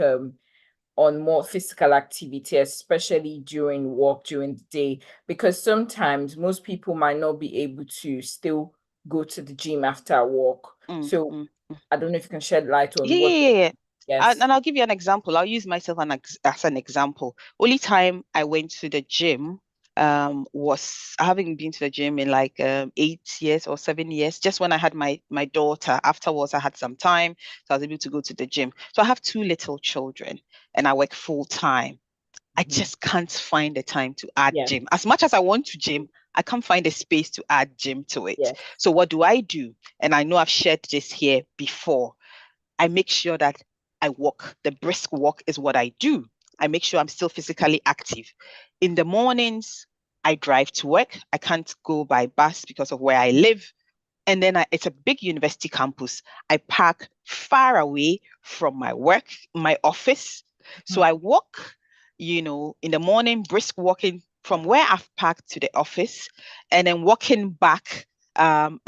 on more physical activity, especially during work, during the day, because sometimes most people might not be able to still go to the gym after work. So I don't know if you can shed light on what. Yeah. Yes. And I'll give you an example. I'll use myself as an example. Only time I went to the gym was, I haven't been to the gym in like 8 years or 7 years. Just when I had my daughter. Afterwards, I had some time, so I was able to go to the gym. So I have two little children, and I work full time. I just can't find the time to add gym. As much as I want to gym, I can't find a space to add gym to it. So what do? And I know I've shared this here before. I make sure that I walk. The brisk walk is what I do. I make sure I'm still physically active. In the mornings, I drive to work. I can't go by bus because of where I live. And then it's a big university campus. I park far away from my work, my office. So I walk, in the morning, brisk walking from where I've parked to the office, and then walking back. Even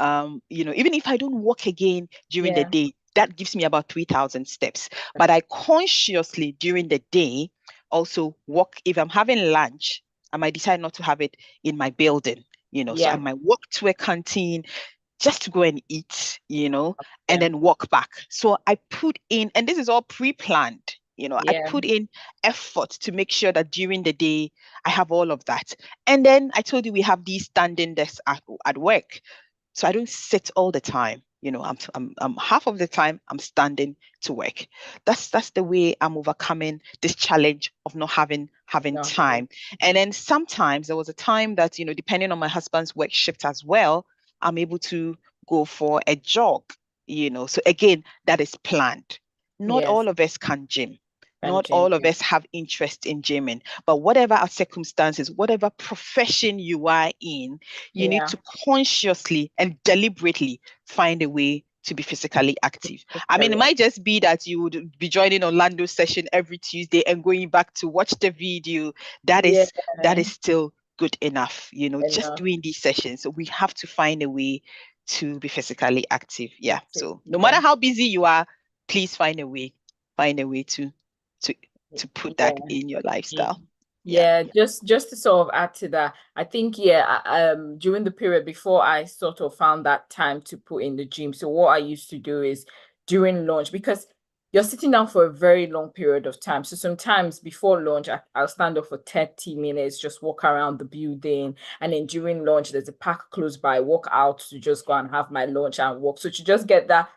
if I don't walk again during the day, that gives me about 3,000 steps. But I consciously during the day also walk. If I'm having lunch, I might decide not to have it in my building, so I might walk to a canteen just to go and eat, and then walk back. So I put in, and this is all pre-planned, I put in effort to make sure that during the day I have all of that. And then I told you we have these standing desks at work. So I don't sit all the time. I'm half of the time I'm standing to work. That's the way I'm overcoming this challenge of not having time. And then sometimes there was a time that, depending on my husband's work shift as well, I'm able to go for a jog, So again, that is planned. Not all of us can gym. Not all of us have interest in gymming, but whatever our circumstances, whatever profession you are in, you need to consciously and deliberately find a way to be physically active. I mean, it might just be that you would be joining Orlando's session every Tuesday and going back to watch the video. That is still good enough, just doing these sessions. So we have to find a way to be physically active. Yeah. So no matter how busy you are, please find a way to put that in your lifestyle. Just to sort of add to that, I think during the period before I sort of found that time to put in the gym. So what I used to do is during lunch, because you're sitting down for a very long period of time. So sometimes before lunch, I'll stand up for 30 minutes, just walk around the building. And then during lunch, there's a park close by, walk out to just go and have my lunch and walk. So to just get that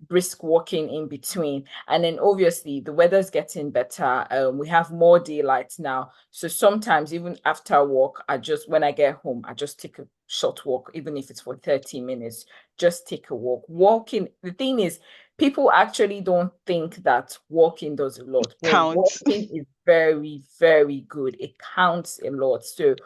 brisk walking in between. And then obviously the weather's getting better. We have more daylight now. So sometimes even after work, when I get home, I just take a short walk, even if it's for 30 minutes, just take a walk. Walking, the thing is, people actually don't think that walking does a lot. Counts. Walking is very, very good. It counts a lot. So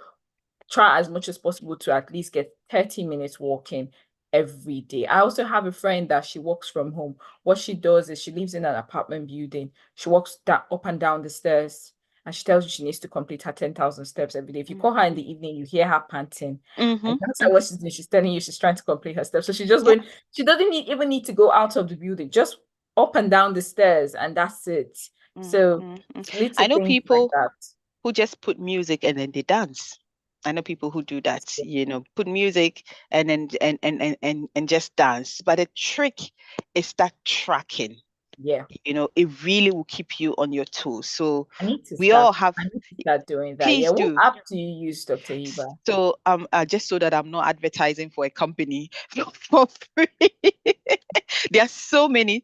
try as much as possible to at least get 30 minutes walking every day. I also have a friend that she works from home. What she does is she lives in an apartment building. She walks up and down the stairs, and she tells you she needs to complete her 10,000 steps every day. If you call her in the evening, you hear her panting. And that's what she's doing. She's telling you she's trying to complete her steps. So she's just going, she doesn't even need to go out of the building, just up and down the stairs, and that's it. So I know people who just put music and then they dance. I know people who do that, put music and then and just dance. But the trick is that tracking. Yeah. It really will keep you on your toes. So I need to start doing that. Please do. What app do you use, Dr. Hibbah? So just so that I'm not advertising for a company for free. There are so many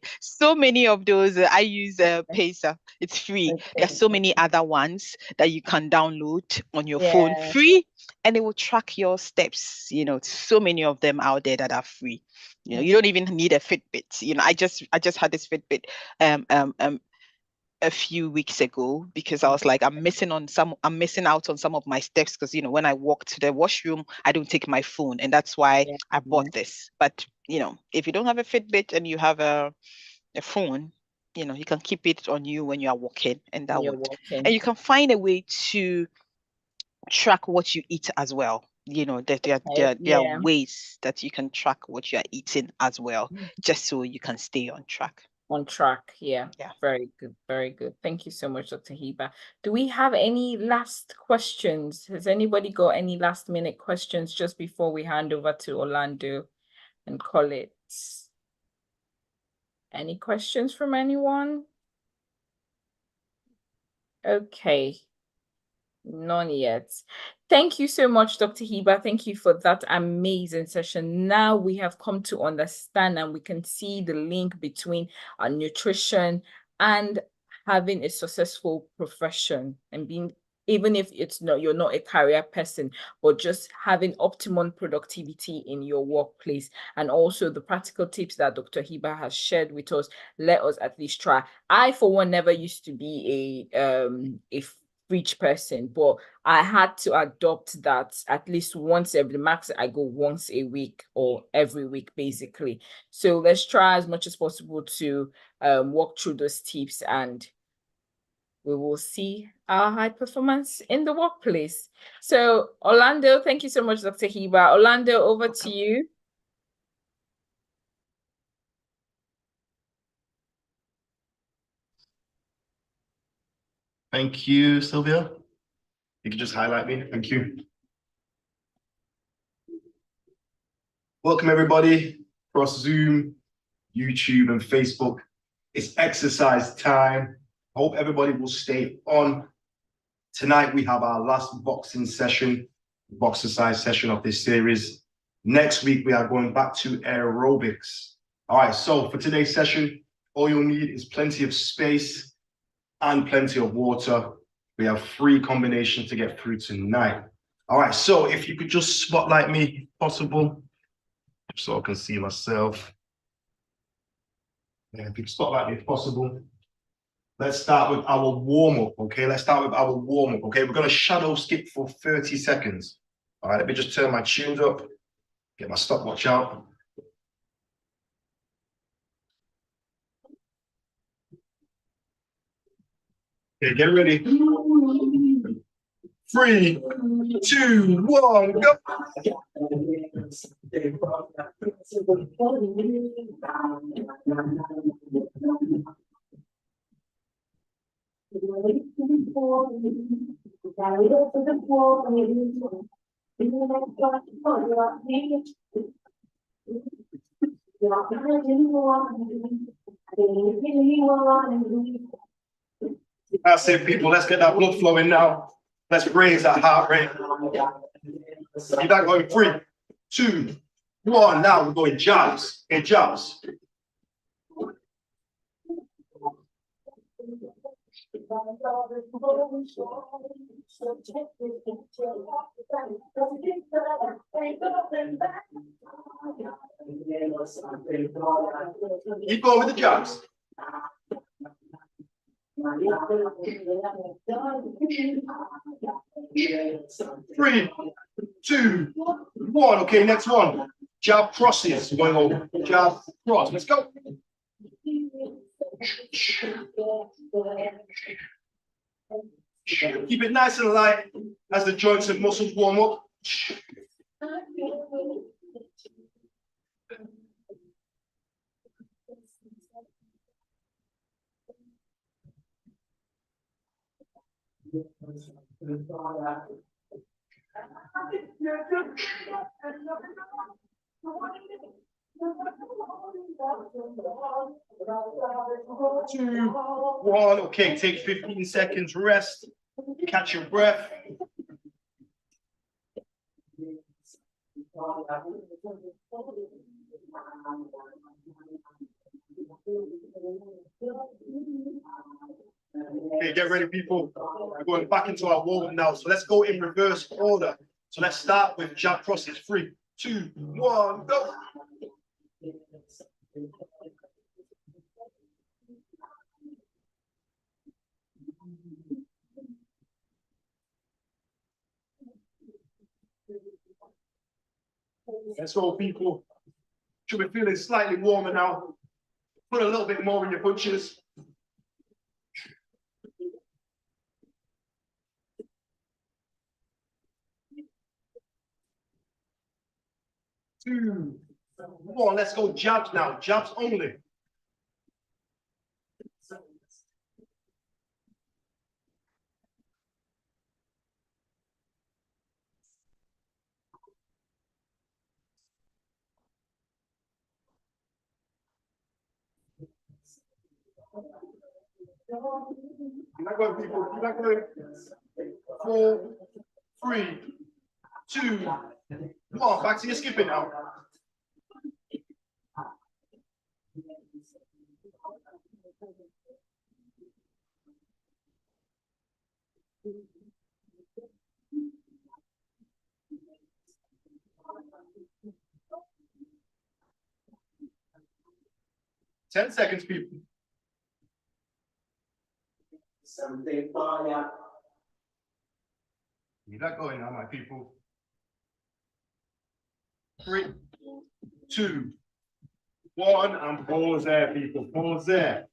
of those. I use Pacer. It's free. Okay. There are so many other ones that you can download on your phone, free, and it will track your steps. So many of them out there that are free. You don't even need a Fitbit. I just had this Fitbit a few weeks ago because I was like, I'm missing out on some of my steps because when I walk to the washroom, I don't take my phone, and that's why I bought this. But if you don't have a Fitbit and you have a phone, you can keep it on you when you are walking, and that would. And you can find a way to track what you eat as well. There are ways that you can track what you are eating as well, just so you can stay on track. Yeah. Very good. Thank you so much, Dr. Hibbah. Do we have any last questions? Has anybody got any last minute questions just before we hand over to Orlando and call it? Any questions from anyone? Okay. None yet. Thank you so much, Dr. Hibbah. Thank you for that amazing session. Now we have come to understand and we can see the link between our nutrition and having a successful profession and being, even if you're not a career person, but just having optimum productivity in your workplace, and also the practical tips that Dr. Hibbah has shared with us. Let us at least try. I, for one, never used to be a fridge person, but I had to adopt that at least once every max. I go once a week or every week, basically. So let's try as much as possible to walk through those tips, and we will see our high performance in the workplace. So Orlando, thank you so much, Dr. Hibbah. Orlando, over to you. Thank you, Sylvia. You can just highlight me. Thank you. Welcome, everybody, across Zoom, YouTube, and Facebook. It's exercise time. I hope everybody will stay on. Tonight, we have our last boxing session, boxercise session of this series. Next week, we are going back to aerobics. All right, so for today's session, all you'll need is plenty of space and plenty of water. We have 3 combinations to get through tonight. All right, so if you could just spotlight me, if possible, so I can see myself. Yeah, if you could spotlight me if possible. Let's start with our warm-up, okay? We're gonna shadow skip for 30 seconds. All right, let me just turn my tunes up, get my stopwatch out. Okay, get ready. 3, 2, 1, go. That's it, people. Let's get that blood flowing now. Let's raise that heart rate. Keep that going. 3, 2, 1. Now we're going jabs. Okay, jabs. Keep going with the jabs. 3, 2, 1. Okay, next one. Jab crosses. We're going over. Jab cross. Let's go. Keep it nice and light as the joints and muscles warm up. Two, 1. Okay, take 15 seconds rest. Catch your breath. Okay, get ready, people. We're going back into our warm-up now. So let's go in reverse order. So let's start with jab crosses. 3, 2, 1, go. Let's go, people. Should be feeling slightly warmer now. Put a little bit more in your punches. 2, 1. Let's go jabs now. Jabs only. Keep that going, people. Keep that going. 4, 3, 2, 1. Back to your skipping now. Ten seconds, people. Keep that going now, my people. 3, 2, 1, and pause there, people. Pause there.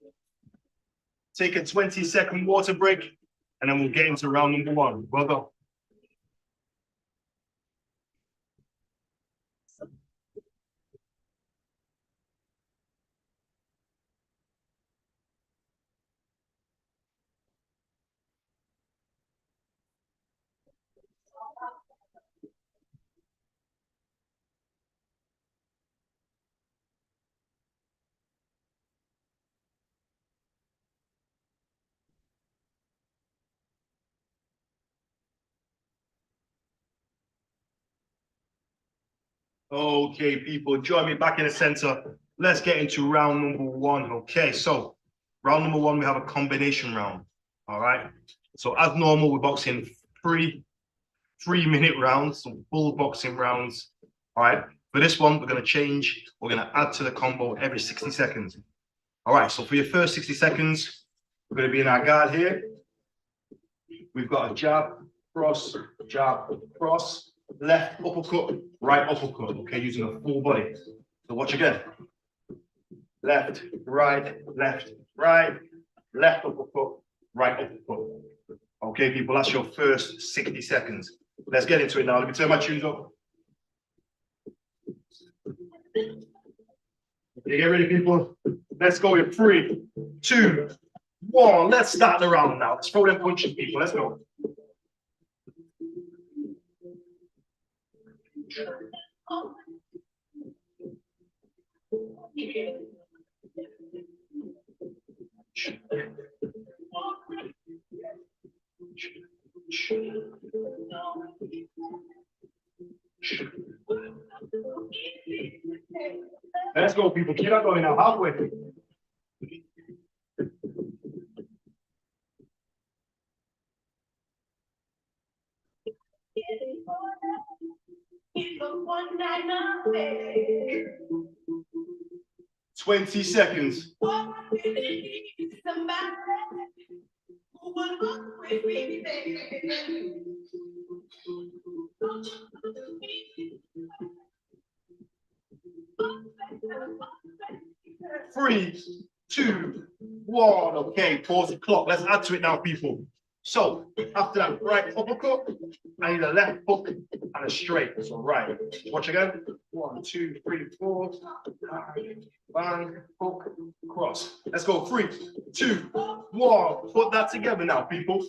Take a 20-second water break, and then we'll get into round number 1. Well done. Okay, people, join me back in the center. Let's get into round number 1. Okay, so round number 1, we have a combination round. All right. So as normal, we're boxing 3-minute rounds, some full boxing rounds. All right. For this one, we're going to change. We're going to add to the combo every 60 seconds. All right. So for your first 60 seconds, we're going to be in our guard here. We've got a jab, cross, left uppercut, right uppercut. Okay, using a full body. So watch again. Left, right, left uppercut, right uppercut. Okay, people, that's your first 60 seconds. Let's get into it now. Let me turn my tunes up. Okay, get ready, people. Let's go in 3, 2, 1. Let's start the round now. Let's throw them punches, people. Let's go. Let's go, people. Keep that going now. Halfway. "20 seconds. Three, 2, 1. Okay, pause the clock. Let's add to it now, people. So after that right uppercut, I need a left hook and a straight. So right. Watch again. 1, 2, 3, 4. Bang, hook, cross. Let's go. 3, 2, 1. Put that together now, people.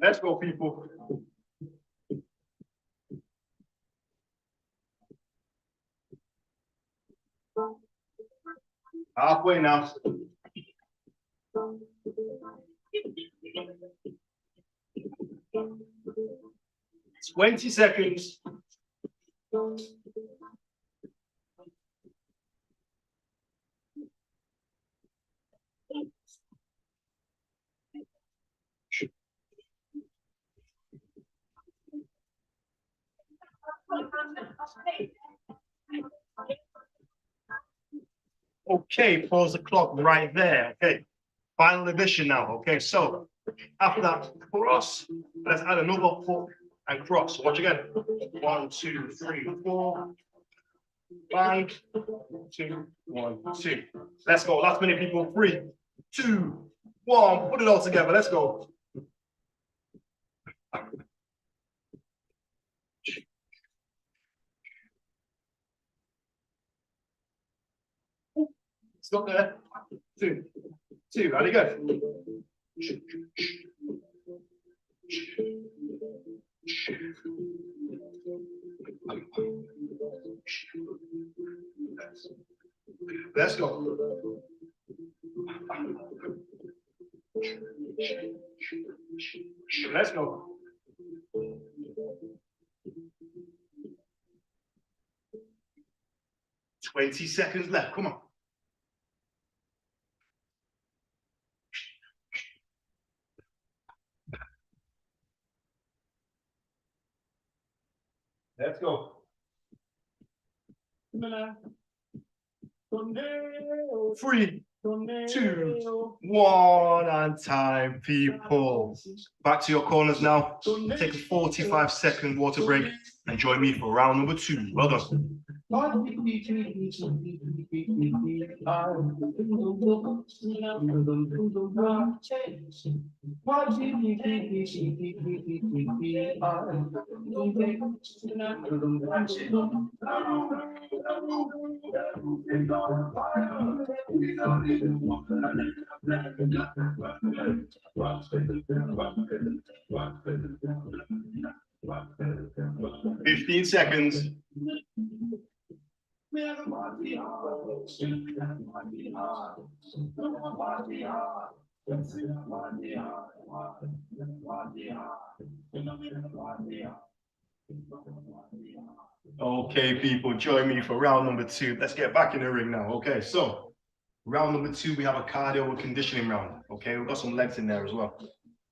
Let's go, people. Halfway now. 20 seconds. Okay, pause the clock right there. Okay, final addition now. Okay, so after that cross, let's add another hook and cross. Watch again. 1, 2, 3, 4. Bang. 2, 1, 2. Let's go. Last minute, people. 3, 2, 1. Put it all together. Let's go. Stop there. 2, 2. Ready, go. Let's go. Let's go. "20 seconds left. Come on. Let's go. 3, 2, 1, and time, people. Back to your corners now. Take a 45-second water break and join me for round number 2. Well done. "15 seconds. Okay, people, join me for round number 2. Let's get back in the ring now. Okay, so round number 2, we have a cardio and conditioning round. Okay, we've got some legs in there as well.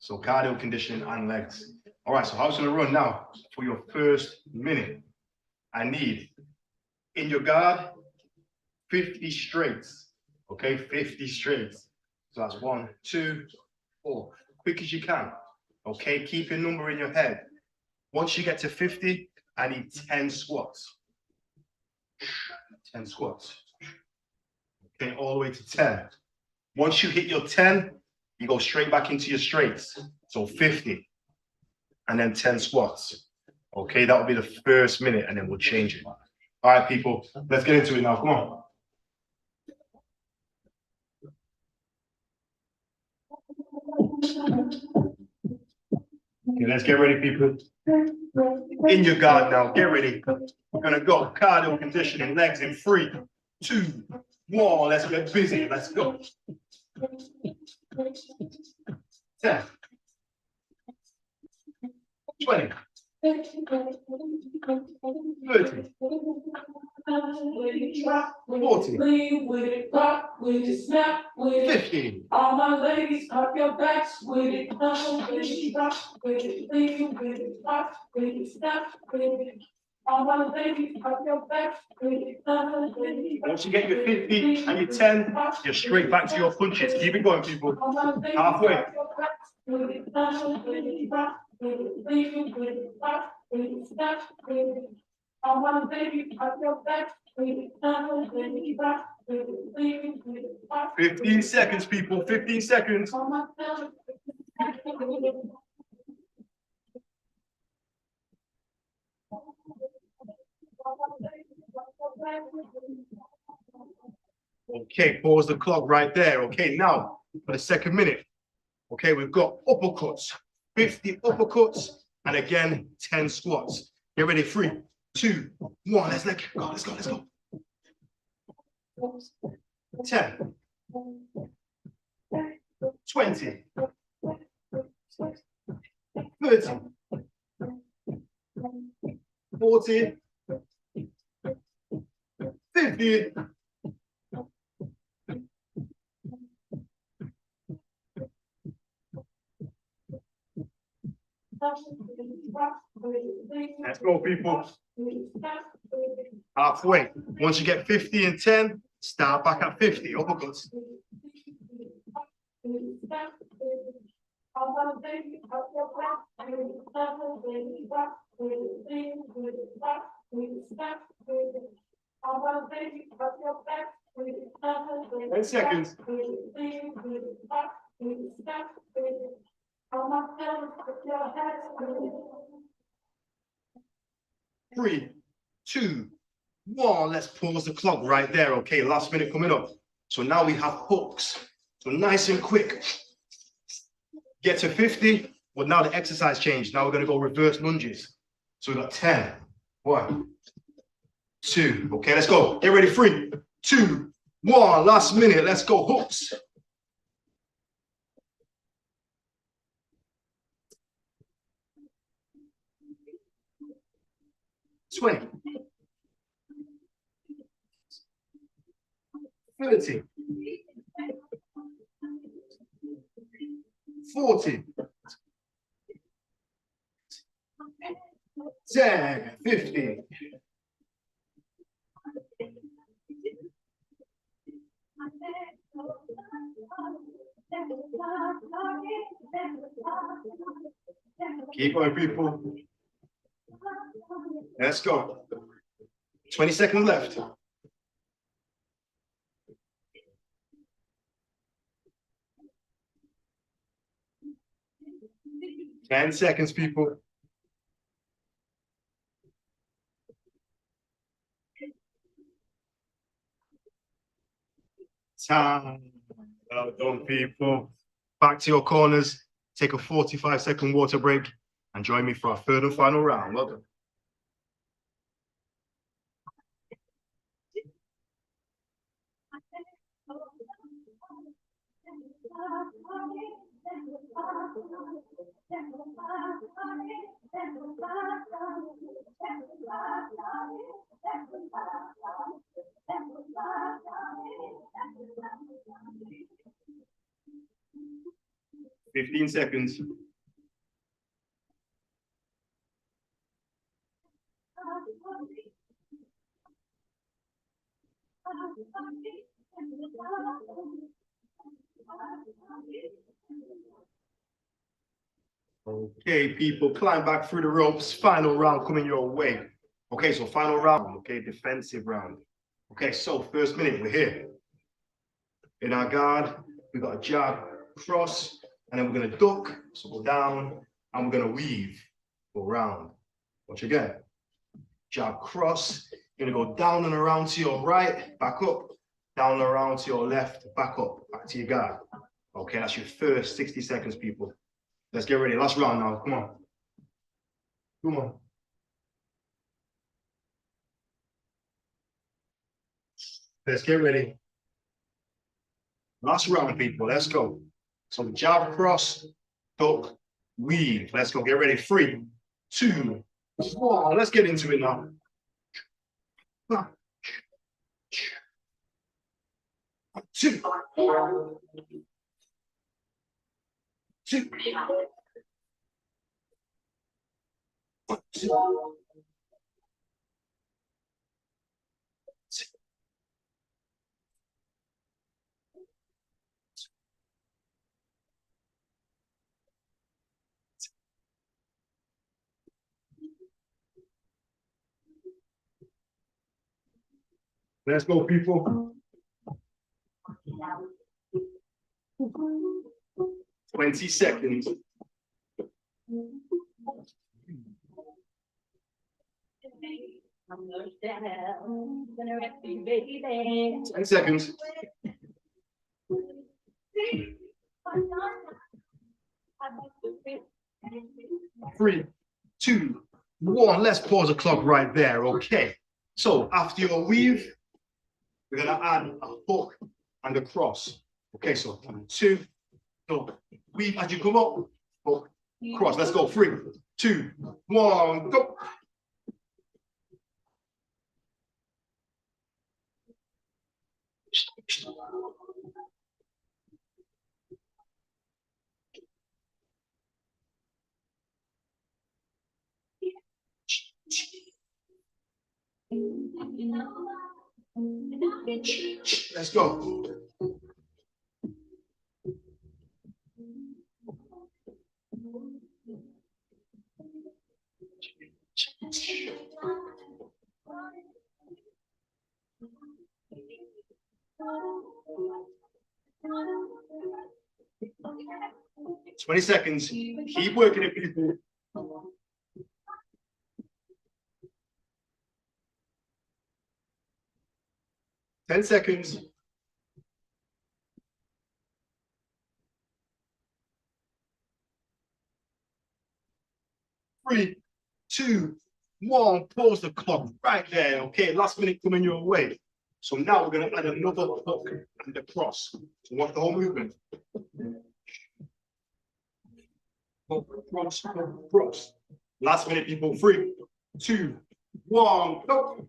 So cardio, conditioning, and legs. All right, so how it's going to run now for your first minute. I need in your guard, 50 straight. Okay, 50 straight. So that's 1, 2, 4. Quick as you can. Okay, keep your number in your head. Once you get to 50, I need 10 squats. 10 squats. Okay, all the way to 10. Once you hit your 10, you go straight back into your straights. So 50 and then 10 squats. Okay, that will be the first minute and then we'll change it. All right, people, let's get into it now. Come on. Okay, let's get ready, people. In your guard now, get ready. We're gonna go cardio conditioning, legs in 3, 2, 1. Let's get busy. Let's go. 10, 20, 30, 40, 50. All my ladies, pop your backs with it. Rock with it, lean with it, rock with it, snap with it. All my ladies, pop your backs with it. Once you get your 50 and your 10, you're straight back to your punches. Keep it going, people. Halfway. I want to baby, pop your back, 15 seconds, people, 15 seconds. Okay, pause the clock right there. Okay, now for the second minute. Okay, we've got uppercuts, 50 uppercuts, and again, 10 squats. Get ready, 3, 2, 1, let's go, let's go, let's go. 10, 20, 30, 40, 50. Let's go, people. Halfway. Once you get 50 and 10, start back at 50. Uppercuts. Ten seconds. 3, 2, 1. Let's pause the clock right there. Okay, last minute coming up. So now we have hooks. So nice and quick. Get to 50, but now the exercise changed. Now we're going to go reverse lunges. So we've got 10, 1, 2. Okay, let's go. Get ready. 3, 2, 1. Last minute. Let's go. Hooks. 20, 30, 40, 10, 50. Keep going, people. Let's go. 20 seconds left. Ten seconds, people. Time. Well done, people. Back to your corners. Take a 45-second water break and join me for our third and final round. Well done. Fifteen seconds. Okay, people, climb back through the ropes. Final round coming your way. Okay, so final round, okay, defensive round. Okay, so first minute, we're here. In our guard, we got a jab, cross, and then we're gonna duck, so go down, and we're gonna weave, go round. Watch again. Jab, cross, you're gonna go down and around to your right, back up, down and around to your left, back up, back to your guard. Okay, that's your first 60 seconds, people. Let's get ready. Last round now. Come on. Come on. Let's get ready. Last round, people. Let's go. So jab, cross, duck, weave. Let's go. Get ready. 3, 2, 1. Let's get into it now. 2, 2, 2. Let's go, people. 20 seconds. 10 seconds. 3, 2, 1. Let's pause the clock right there. Okay. So after your weave, we're gonna add a hook and a cross. Okay, so 2, so weave as you come up, hook, cross. Let's go. 3, 2, 1, go. Let's go. Twenty seconds. Keep working it, people. 10 seconds. 3, 2, 1. Pause the clock right there. Okay, last minute coming your way. So now we're going to add another hook and a cross. So watch the whole movement. Hook, cross, hook, cross. Last minute, people. 3, 2, 1. Go.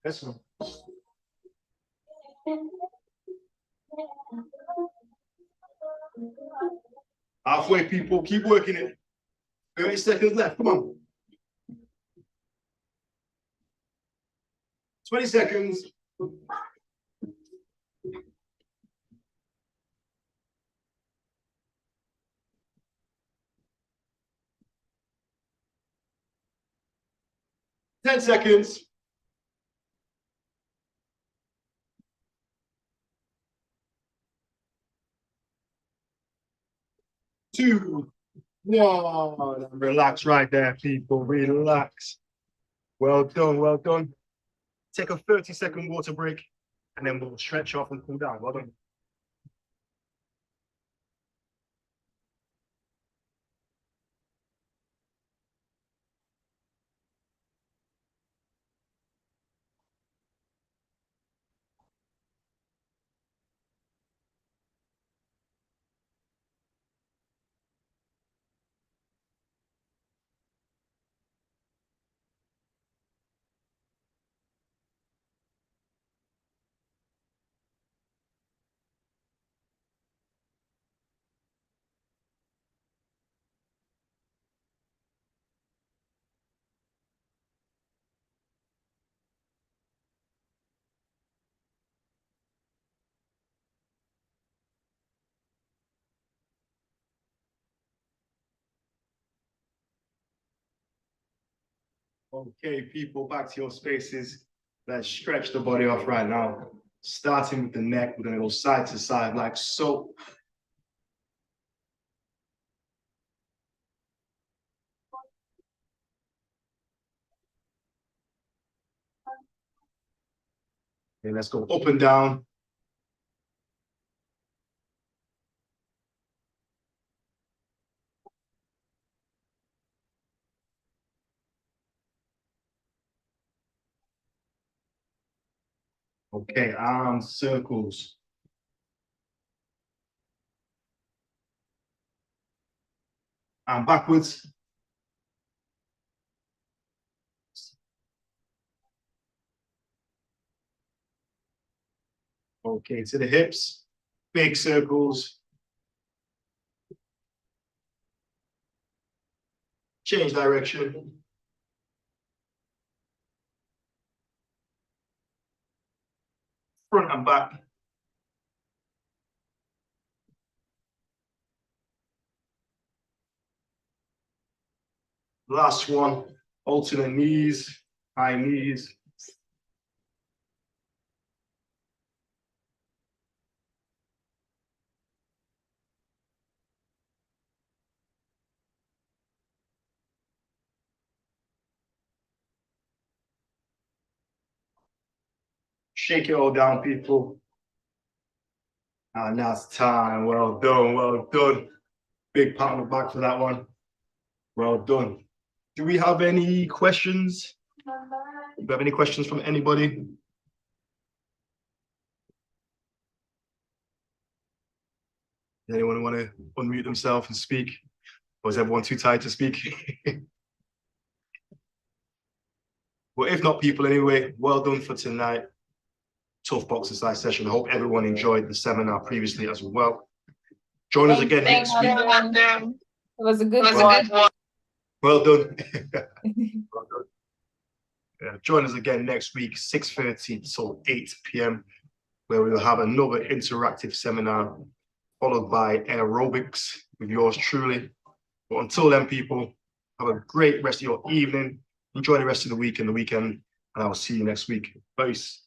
'Let's go. Halfway, people. Keep working it. 30 seconds left. Come on. 20 seconds. 10 seconds. 2, 1. Relax right there, people. Relax. Well done, well done. Take a 30-second water break, and then we'll stretch off and cool down. Well done. Okay, people, back to your spaces. Let's stretch the body off right now. Starting with the neck, we're going to go side to side like so. Okay, let's go up and down. Okay, arm circles. And backwards. Okay, to the hips. Big circles. Change direction. Front and back. Last one, alternate knees, high knees. Shake it all down, people. And that's time. Well done, well done. Big pat on the back for that one. Well done. Do we have any questions? Do you have any questions from anybody? Anyone want to unmute themselves and speak? Or is everyone too tired to speak? Well, if not, people, anyway, well done for tonight. Tough box exercise session. I hope everyone enjoyed the seminar previously as well. Join us again next week. It was a good one. Well done. Well done. Yeah, join us again next week, 6:30 till 8 p.m, where we will have another interactive seminar, followed by aerobics with yours truly. But until then, people, have a great rest of your evening. Enjoy the rest of the week and the weekend, and I will see you next week. Peace.